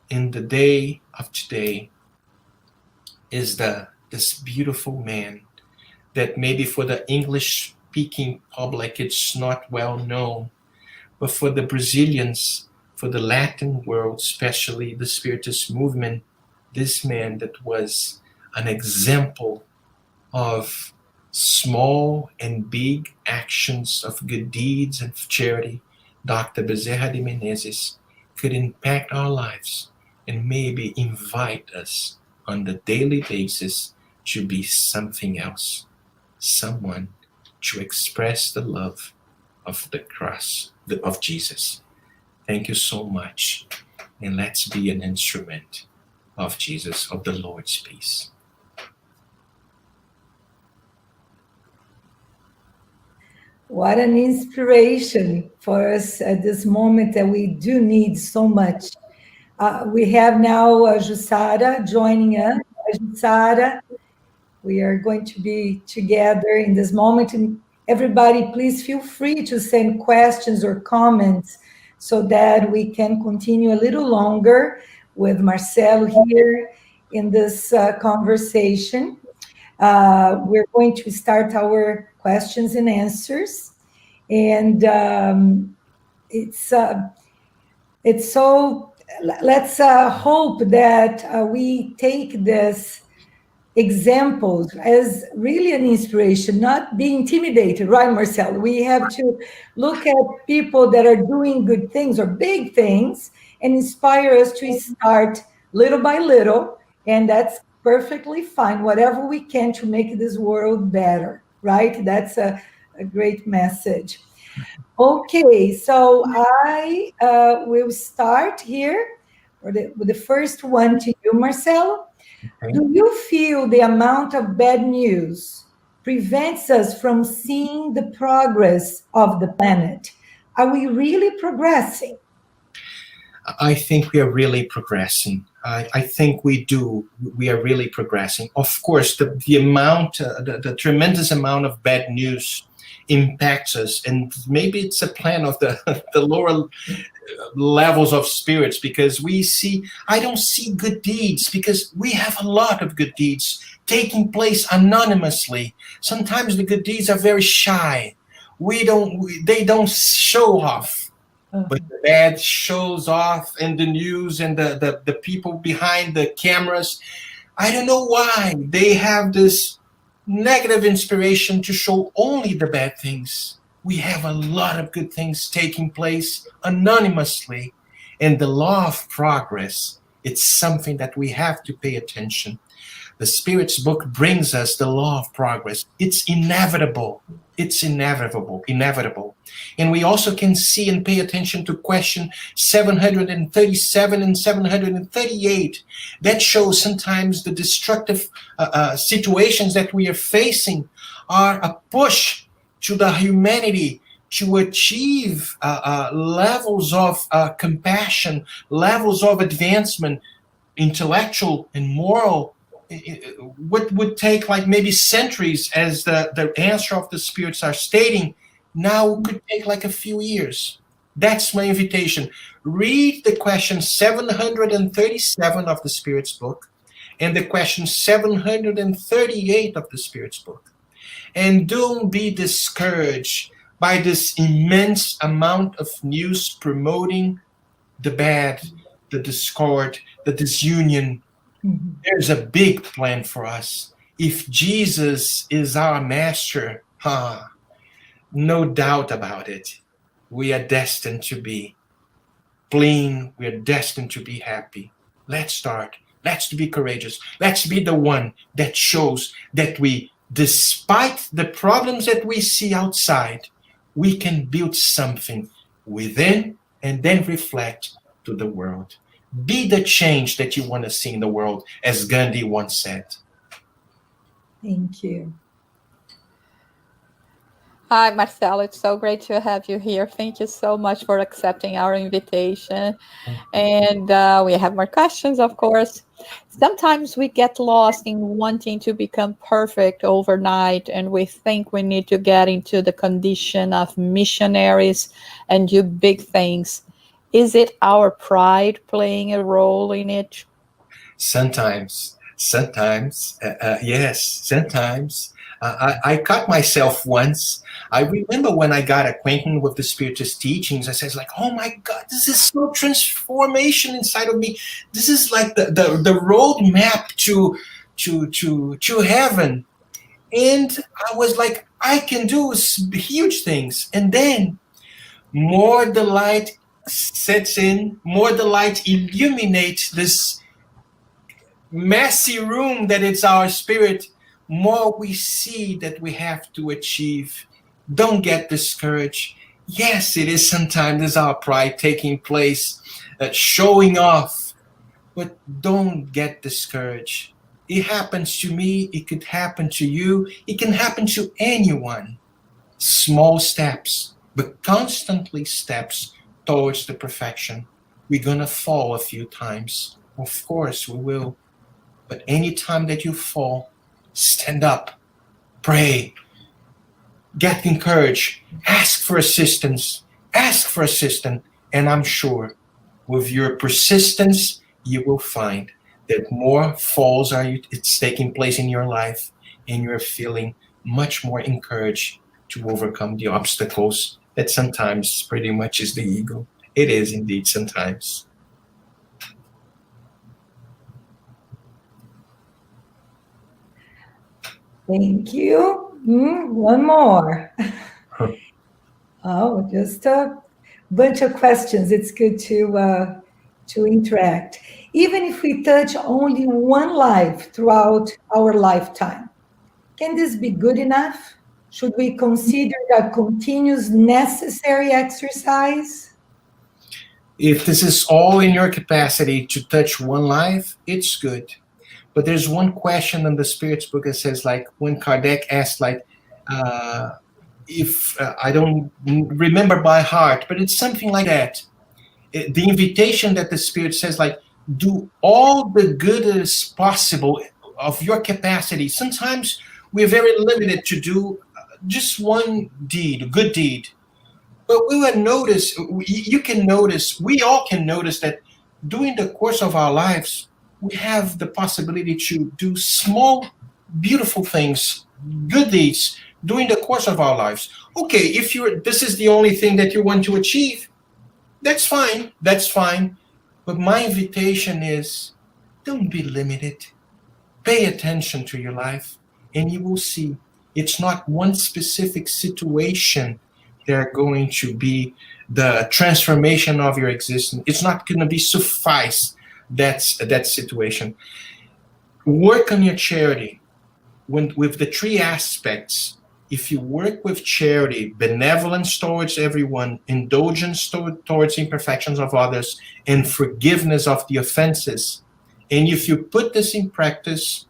in the day of today is this beautiful man that maybe for the English speaking public it's not well known, but for the Brazilians, for the Latin world, especially the Spiritist movement, this man that was an example of small and big actions of good deeds and charity, Dr. Bezerra de Menezes, could impact our lives and maybe invite us on the daily basis to be something else, someone to express the love of the cross of Jesus. Thank you so much, and let's be an instrument of Jesus, of the Lord's peace. What an inspiration for us at this moment that we do need so much. We have now Jussara joining us. Jussara, we are going to be together in this moment. And everybody, please feel free to send questions or comments so that we can continue a little longer with Marcelo here in this conversation. We're going to start our questions and answers. And it's so, let's hope that we take this examples as really an inspiration, not be intimidated, right, Marcelo? We have to look at people that are doing good things or big things and inspire us to start little by little, and that's perfectly fine, whatever we can to make this world better, right? That's a great message. Okay, so I will start here with the first one to you, Marcelo. Okay. Do you feel the amount of bad news prevents us from seeing the progress of the planet? Are we really progressing? I think we are really progressing. I think we do. We are really progressing. Of course, the amount, the tremendous amount of bad news impacts us, and maybe it's a plan of the lower levels of spirits, because I don't see good deeds, because we have a lot of good deeds taking place anonymously. Sometimes the good deeds are very shy. They don't show off. But the bad shows off in the news, and the people behind the cameras, I don't know why they have this negative inspiration to show only the bad things. We have a lot of good things taking place anonymously. And the law of progress, it's something that we have to pay attention. The Spirit's book brings us the law of progress. It's inevitable. It's inevitable. And we also can see and pay attention to question 737 and 738. That shows sometimes the destructive situations that we are facing are a push to the humanity to achieve levels of compassion, levels of advancement, intellectual and moral. What would take like maybe centuries, as the answer of the spirits are stating, now could take like a few years. That's my invitation. Read the question 737 of the Spirit's book and the question 738 of the Spirit's book. And don't be discouraged by this immense amount of news promoting the bad, the discord, the disunion. Mm-hmm. There's a big plan for us. If Jesus is our master, no doubt about it, we are destined to be clean. We are destined to be happy. Let's start. Let's be courageous. Let's be the one that shows that we despite the problems that we see outside, we can build something within and then reflect to the world. Be the change that you want to see in the world, as Gandhi once said. Thank you. Hi, Marcelo. It's so great to have you here. Thank you so much for accepting our invitation. And we have more questions, of course. Sometimes we get lost in wanting to become perfect overnight, and we think we need to get into the condition of missionaries and do big things. Is it our pride playing a role in it? Sometimes, yes, sometimes. I caught myself once. I remember when I got acquainted with the Spiritist teachings, I said, like, oh my God, this is so transformation inside of me. This is like the roadmap to heaven. And I was like, I can do huge things. And then more the light sets in, more the light illuminates this messy room that it's our spirit, more we see that we have to achieve. Don't get discouraged. Yes, it is sometimes it's our pride taking place, showing off, but don't get discouraged. It happens to me, it could happen to you, it can happen to anyone. Small steps, but constantly steps towards the perfection. We're gonna fall a few times. Of course we will. But anytime that you fall, stand up, pray, get encouraged, ask for assistance, and I'm sure with your persistence, you will find that more falls it's taking place in your life, and you're feeling much more encouraged to overcome the obstacles that sometimes pretty much is the ego. It is indeed sometimes. Thank you. One more. Oh, just a bunch of questions. It's good to interact. Even if we touch only one life throughout our lifetime, can this be good enough? Should we consider a continuous necessary exercise? If this is all in your capacity to touch one life, it's good. But there's one question in the Spirit's book that says, like, when Kardec asked, like, if I don't remember by heart, but it's something like that. The invitation that the Spirit says, like, do all the good as possible of your capacity. Sometimes we're very limited to do just one deed, a good deed. But we will notice, you can notice, we all can notice that during the course of our lives, we have the possibility to do small, beautiful things, good deeds during the course of our lives. Okay, if this is the only thing that you want to achieve, that's fine. But my invitation is, don't be limited. Pay attention to your life, and you will see it's not one specific situation they're going to be the transformation of your existence. It's not going to be suffice that situation. Work on your charity with the three aspects. If you work with charity, benevolence towards everyone, indulgence towards imperfections of others, and forgiveness of the offenses, and if you put this in practice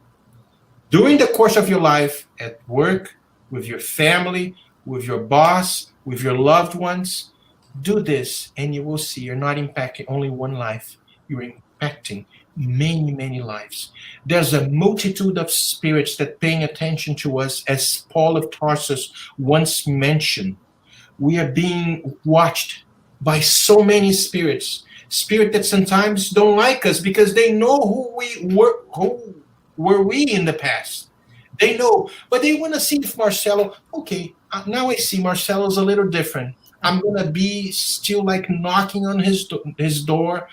during the course of your life, at work, with your family, with your boss, with your loved ones, do this, and you will see you're not impacting only one life. You're impacting many, many lives. There's a multitude of spirits that paying attention to us, as Paul of Tarsus once mentioned. We are being watched by so many spirits that sometimes don't like us because they know who were we in the past. They know, but they want to see if Marcelo, okay, now I see Marcelo's a little different. I'm going to be still like knocking on his door,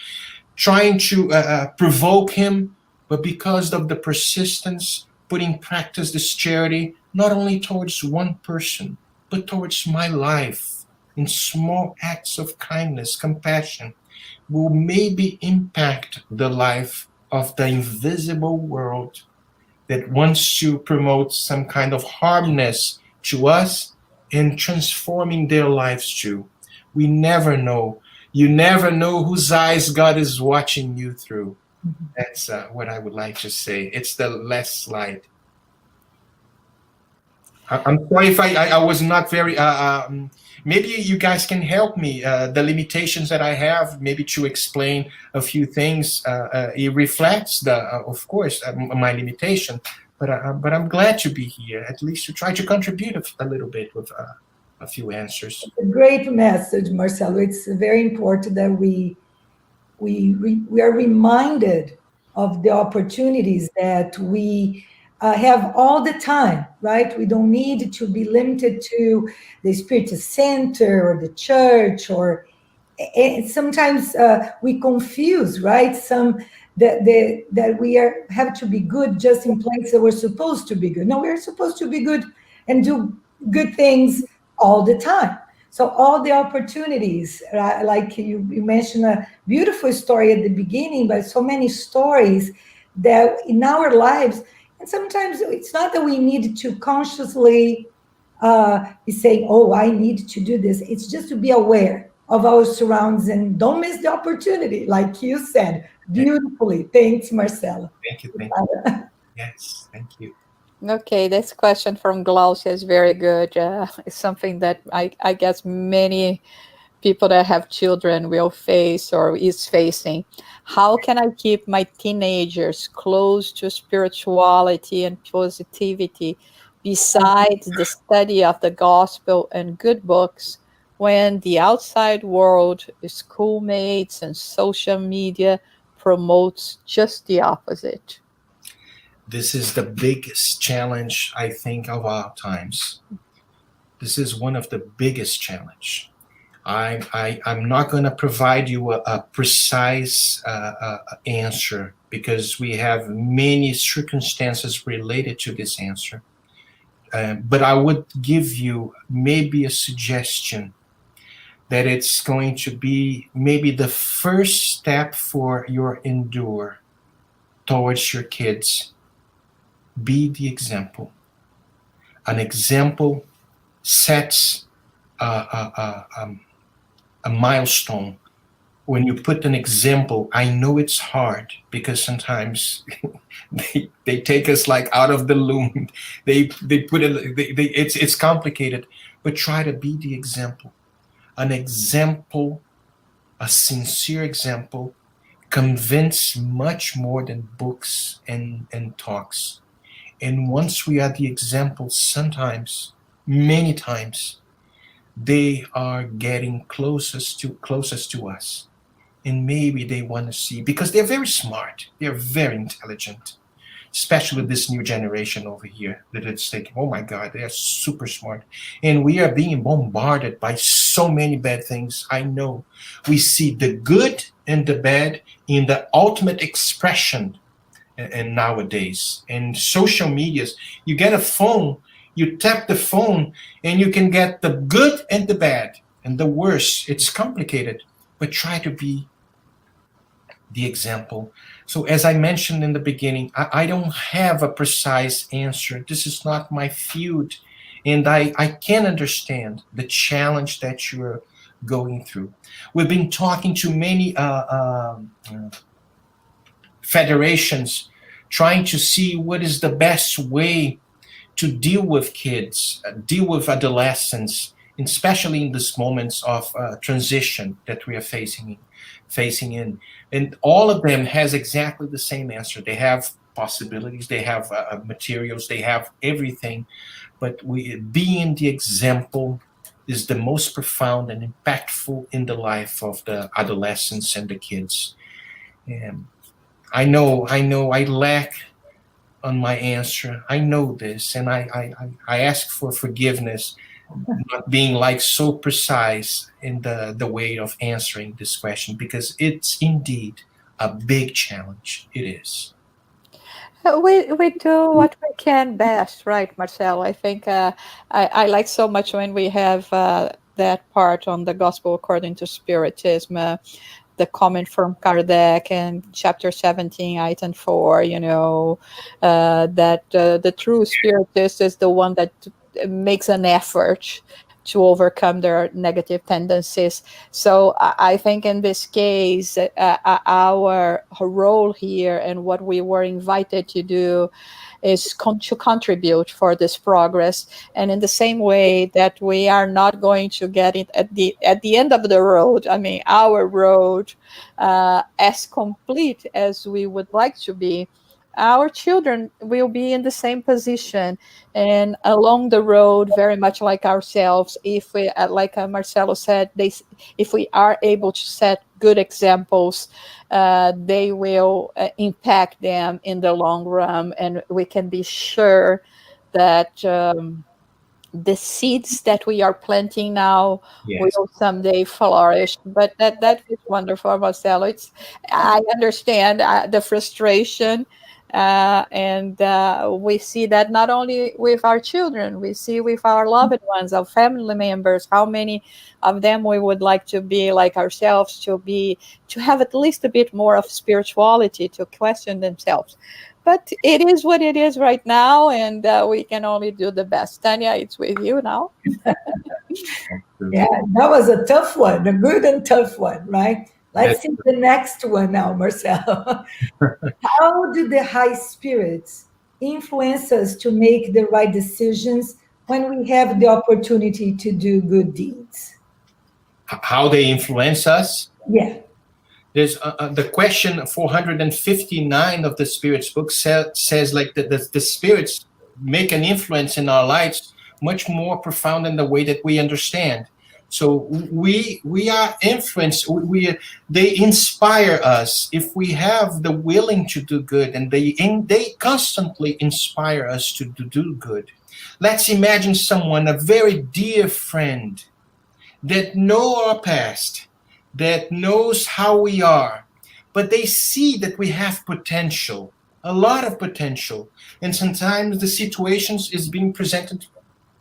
trying to provoke him, but because of the persistence, put in practice this charity, not only towards one person, but towards my life, in small acts of kindness, compassion, will maybe impact the life of the invisible world that wants to promote some kind of harmness to us and transforming their lives too. We never know. You never know whose eyes God is watching you through. That's what I would like to say. It's the last slide. I'm sorry if I was not very. Maybe you guys can help me. The limitations that I have, maybe to explain a few things. It reflects of course, my limitation. But I'm glad to be here, at least to try to contribute a little bit with a few answers. A great message, Marcelo. It's very important that we are reminded of the opportunities that we have all the time, right? We don't need to be limited to the Spiritist Center or the church, or sometimes we confuse, right? That we have to be good just in places that we're supposed to be good. No, we're supposed to be good and do good things all the time. So all the opportunities, like you mentioned a beautiful story at the beginning, but so many stories that in our lives, and sometimes it's not that we need to consciously be saying, oh, I need to do this. It's just to be aware of our surroundings and don't miss the opportunity, like you said beautifully. Thanks, Marcelo. Thank you. Thank you. Yes, thank you. Okay, this question from Glaucia is very good. It's something that I guess many people that have children will face or is facing. How can I keep my teenagers close to spirituality and positivity besides the study of the gospel and good books when the outside world, schoolmates and social media promotes just the opposite? This is the biggest challenge, I think, of our times. This is one of the biggest challenge. I'm not going to provide you a precise answer because we have many circumstances related to this answer. But I would give you maybe a suggestion that it's going to be maybe the first step for your endure towards your kids. Be the example. An example sets a milestone. When you put an example, I know it's hard because sometimes they take us like out of the loom. They put it. It's complicated, but try to be the example. An example, a sincere example, convince much more than books and talks. And once we are the example, sometimes, many times, they are getting closest to us. And maybe they want to see, because they're very smart, they're very intelligent, especially this new generation over here that it's thinking, oh my God, they are super smart. And we are being bombarded by so many bad things. I know we see the good and the bad in the ultimate expression. And nowadays, in social medias, you get a phone, you tap the phone, and you can get the good and the bad and the worst. It's complicated, but try to be the example. So as I mentioned in the beginning, I don't have a precise answer. This is not my field, and I can understand the challenge that you're going through. We've been talking to many federations, trying to see what is the best way to deal with kids, deal with adolescents, especially in these moments of transition that we are facing in. And all of them has exactly the same answer. They have possibilities, they have materials, they have everything, but being the example is the most profound and impactful in the life of the adolescents and the kids. And I know I lack on my answer. I know this, and I ask for forgiveness, not being like so precise in the way of answering this question, because it's indeed a big challenge. It is. We do what we can best, right, Marcelo? I think I like so much when we have that part on the Gospel according to Spiritism. the comment from Kardec in chapter 17, item 4, that the true spiritist is the one that makes an effort to overcome their negative tendencies. So I think in this case, our role here and what we were invited to do is to contribute for this progress. And in the same way that we are not going to get it at the end of the road, I mean, our road as complete as we would like to be, our children will be in the same position and along the road, very much like ourselves. If we, like Marcelo said, if we are able to set good examples, they will impact them in the long run, and we can be sure that the seeds that we are planting now will someday flourish. But that is wonderful, Marcelo. I understand the frustration, and we see that not only with our children, we see with our loved ones, our family members. How many of them we would like to be like ourselves, to have at least a bit more of spirituality, to question themselves. But it is what it is right now, and we can only do the best. Tanya, it's with you now. Yeah, that was a tough one, a good and tough one, right? Let's see the next one now, Marcelo. How do the high spirits influence us to make the right decisions when we have the opportunity to do good deeds? How they influence us? Yeah. There's the question 459 of the Spirits book says like the spirits make an influence in our lives much more profound in the way that we understand. So we are influenced. They inspire us if we have the willing to do good, and they constantly inspire us to do good. Let's imagine someone, a very dear friend, that know our past, that knows how we are, but they see that we have potential, a lot of potential, and sometimes the situations is being presented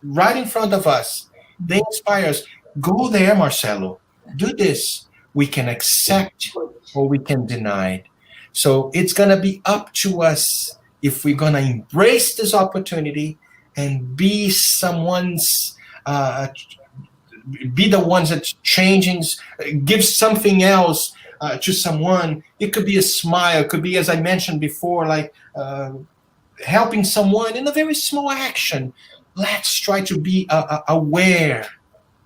right in front of us. They inspire us. Go there, Marcelo. Do this. We can accept or we can deny. So it's going to be up to us if we're going to embrace this opportunity and be someone's be the ones that changing, give something else to someone. It could be a smile. It could be, as I mentioned before, like helping someone in a very small action. Let's try to be aware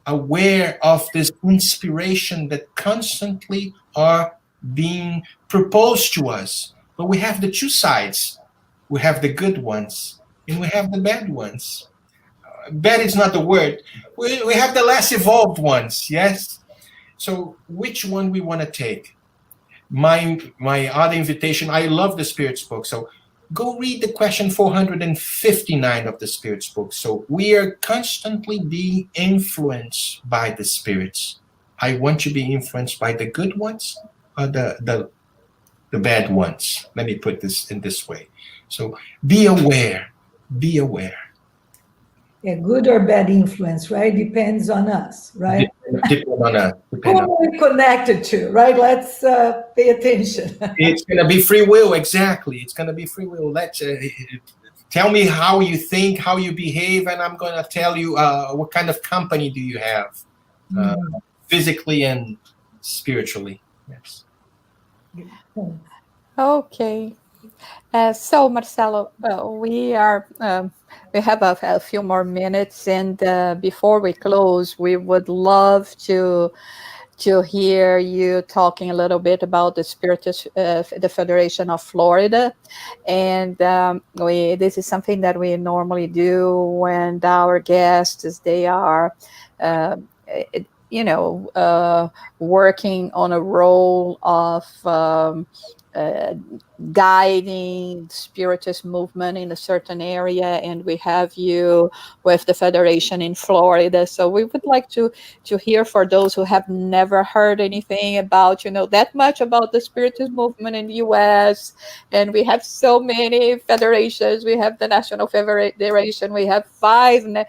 of this inspiration that constantly are being proposed to us. But we have the two sides. We have the good ones and we have the bad ones. Bad is not the word. We have the less evolved ones, yes? So which one we want to take? My other invitation, I love the Spirits book, so go read the question 459 of the Spirits book. So we are constantly being influenced by the spirits. I want to be influenced by the good ones or the bad ones. Let me put this in this way. So be aware. Be aware. Yeah, good or bad influence, right? Depends on us, right? Depend on us. Who are we connected to, right? Let's pay attention. It's going to be free will, exactly. It's going to be free will. Let's tell me how you think, how you behave, and I'm going to tell you what kind of company do you have, physically and spiritually. Yes. Okay. So, Marcelo, we have a few more minutes, and before we close, we would love to hear you talking a little bit about the Spiritist, the Federation of Florida, and this is something that we normally do when our guests they are. Working on a role of guiding the Spiritist movement in a certain area, and we have you with the Federation in Florida. So we would like to hear, for those who have never heard anything about, that much about the Spiritist movement in the U.S. And we have so many federations. We have the National Federation. We have 5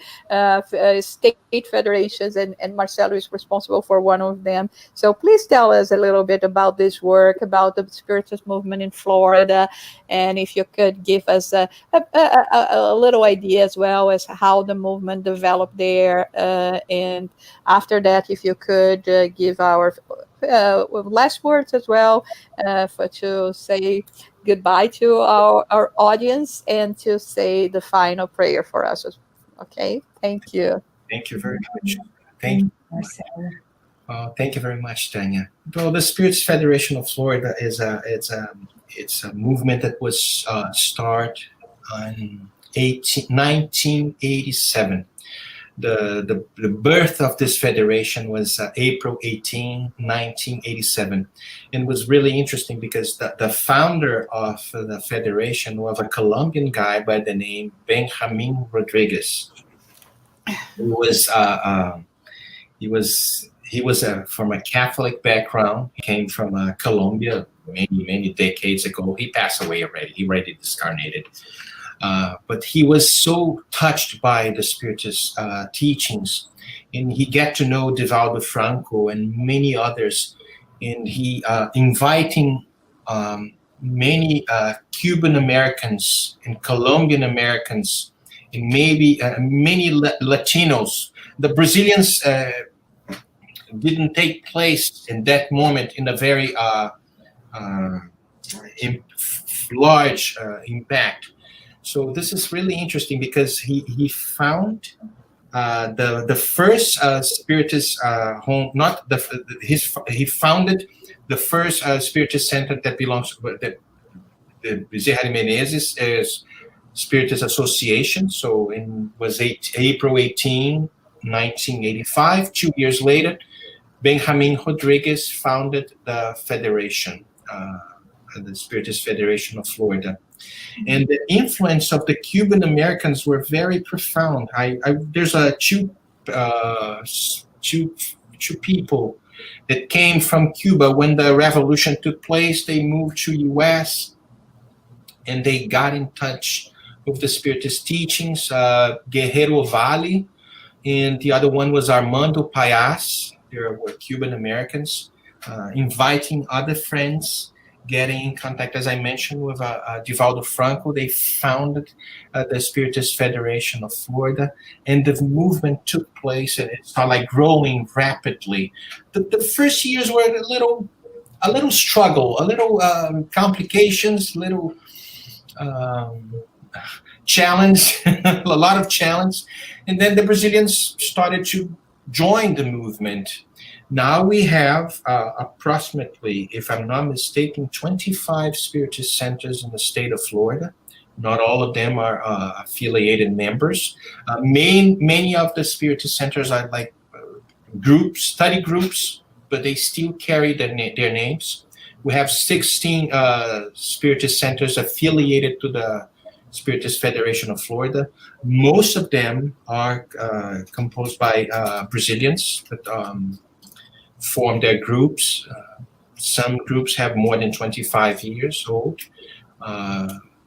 state federations, and Marcelo is responsible for one of them. So please tell us a little bit about this work, about the Spiritist movement in Florida, and if you could give us a little idea as well as how the movement developed there. And after that, if you could give our last words as well, to say goodbye to our audience and to say the final prayer for us. Okay, thank you. Thank you very much. Thank you, Marcelo. Thank you very much, Tanya. Well, the Spirits Federation of Florida it's a movement that was started in 1987. The birth of this federation was April 18, 1987. And it was really interesting because the founder of the federation was a Colombian guy by the name Benjamin Rodriguez. He was from a Catholic background. He came from Colombia many decades ago. He passed away already. He already discarnated. But he was so touched by the Spiritist teachings, and he got to know Divaldo Franco and many others, and he inviting many Cuban Americans and Colombian Americans, and maybe many Latinos. The Brazilians didn't take place in that moment in a very large impact. So this is really interesting because he found the first Spiritist home, he founded the first Spiritist center that belongs to the Bezerra de Menezes Spiritist Association. So it was April 18, 1985. 2 years later, Benjamin Rodriguez founded the Federation, the Spiritist Federation of Florida. And the influence of the Cuban Americans were very profound. There's two people that came from Cuba when the revolution took place. They moved to U.S. and they got in touch with the Spiritist teachings. Guerrero Valle, and the other one was Armando Payas. They were Cuban Americans, inviting other friends, getting in contact, as I mentioned, with Divaldo Franco. They founded the Spiritist Federation of Florida, and the movement took place, and it started growing rapidly. The first years were a little struggle, a little complications, little challenge, a lot of challenge, and then the Brazilians started to join the movement. Now we have approximately, if I'm not mistaken, 25 Spiritist centers in the state of Florida. Not all of them are affiliated members. Many of the Spiritist centers are like groups, study groups, but they still carry their names. We have 16 Spiritist centers affiliated to the Spiritist Federation of Florida. Most of them are composed by Brazilians that form their groups. Some groups have more than 25 years old.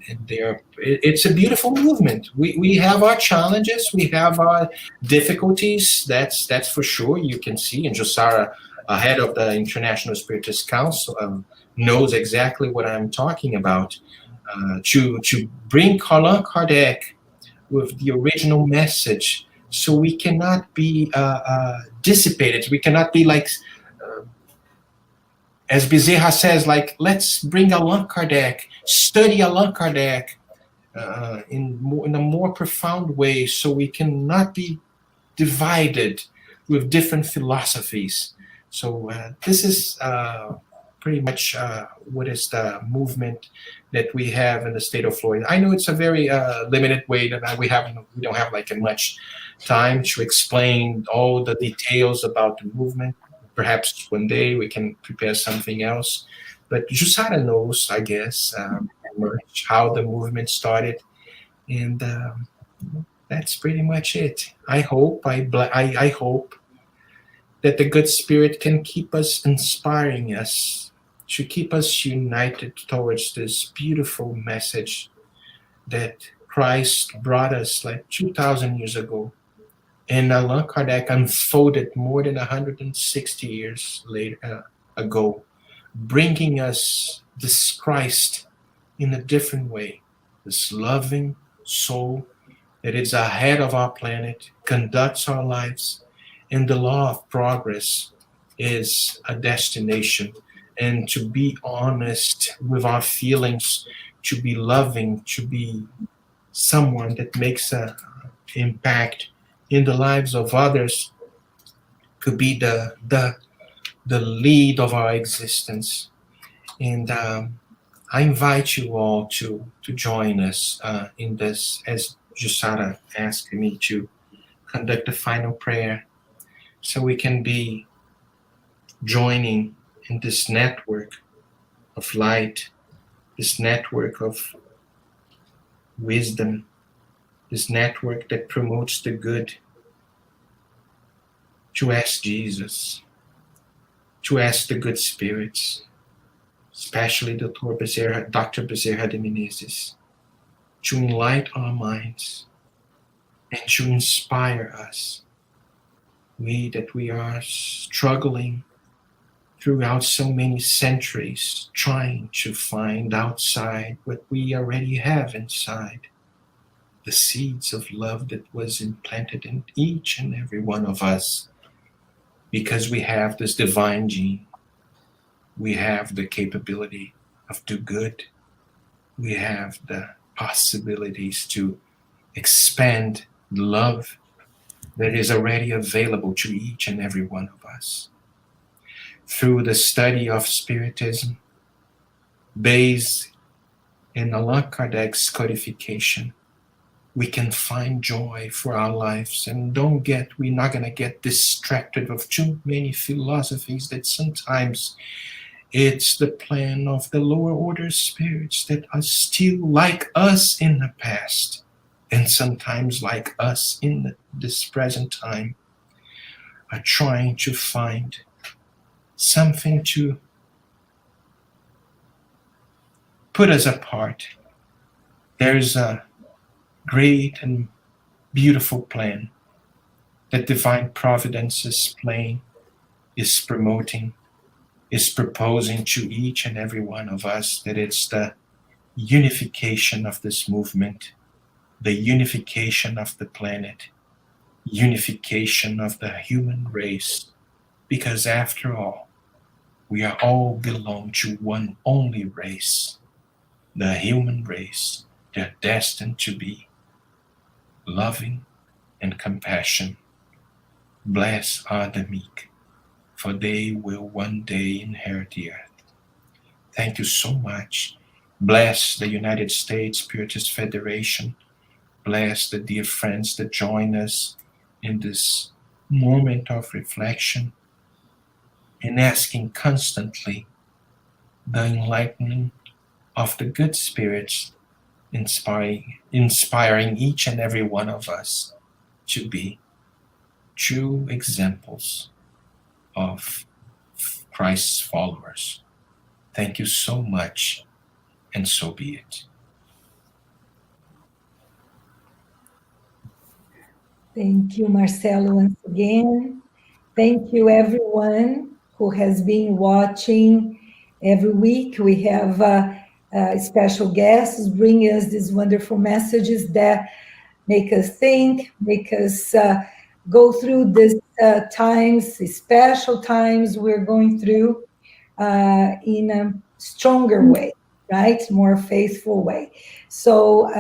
It's a beautiful movement. We have our challenges, we have our difficulties, that's for sure. You can see, and Josara, head of the International Spiritist Council, knows exactly what I'm talking about. To bring Allan Kardec with the original message, so we cannot be dissipated. We cannot be like, as Bezerra says, let's bring Allan Kardec, study Allan Kardec in a more profound way, so we cannot be divided with different philosophies. So this is pretty much what is the movement that we have in the state of Florida. I know it's a very limited way that we don't have much time to explain all the details about the movement. Perhaps one day we can prepare something else. But Jusara knows, I guess, how the movement started, and that's pretty much it. I hope I hope that the good spirit can keep us inspiring us, to keep us united towards this beautiful message that Christ brought us like 2,000 years ago, and Allan Kardec unfolded more than 160 years ago, bringing us this Christ in a different way, this loving soul that is ahead of our planet, conducts our lives, and the law of progress is a destination. And to be honest with our feelings, to be loving, to be someone that makes an impact in the lives of others, could be the lead of our existence. And I invite you all to join us in this, as Jusara asked me to conduct the final prayer, so we can be joining in this network of light, this network of wisdom, this network that promotes the good, to ask Jesus, to ask the good spirits, especially Dr. Bezerra de Menezes, to enlighten our minds and to inspire us. We are struggling throughout so many centuries, trying to find outside what we already have inside, the seeds of love that was implanted in each and every one of us, because we have this divine gene. We have the capability of do good. We have the possibilities to expand love that is already available to each and every one of us. Through the study of Spiritism, based in Allan Kardec's codification, we can find joy for our lives, and we're not going to get distracted of too many philosophies that sometimes it's the plan of the lower order spirits that are still like us in the past, and sometimes like us in this present time, are trying to find something to put us apart. There's a great and beautiful plan that divine providence is playing, is promoting, is proposing to each and every one of us, that it's the unification of this movement, the unification of the planet, unification of the human race, because after all, we are all belong to one only race, the human race. They're destined to be loving and compassion. Blessed are the meek, for they will one day inherit the earth. Thank you so much. Bless the United States Spiritist Federation. Bless the dear friends that join us in this moment of reflection, and asking constantly the enlightening of the good spirits, inspiring each and every one of us to be true examples of Christ's followers. Thank you so much, and so be it. Thank you, Marcelo, once again. Thank you, everyone who has been watching. Every week we have special guests bring us these wonderful messages that make us think, make us go through these times, special times we're going through in a stronger way, right? More faithful way. So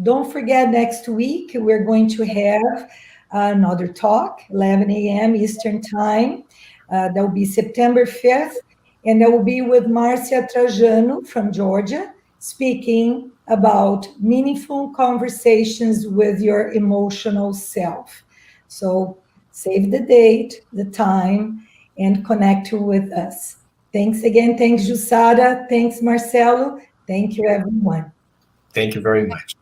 don't forget, next week we're going to have another talk, 11 a.m. Eastern Time. That will be September 5th, and that will be with Marcia Trajano from Georgia, speaking about meaningful conversations with your emotional self. So save the date, the time, and connect with us. Thanks again. Thanks, Jussara. Thanks, Marcelo. Thank you, everyone. Thank you very much.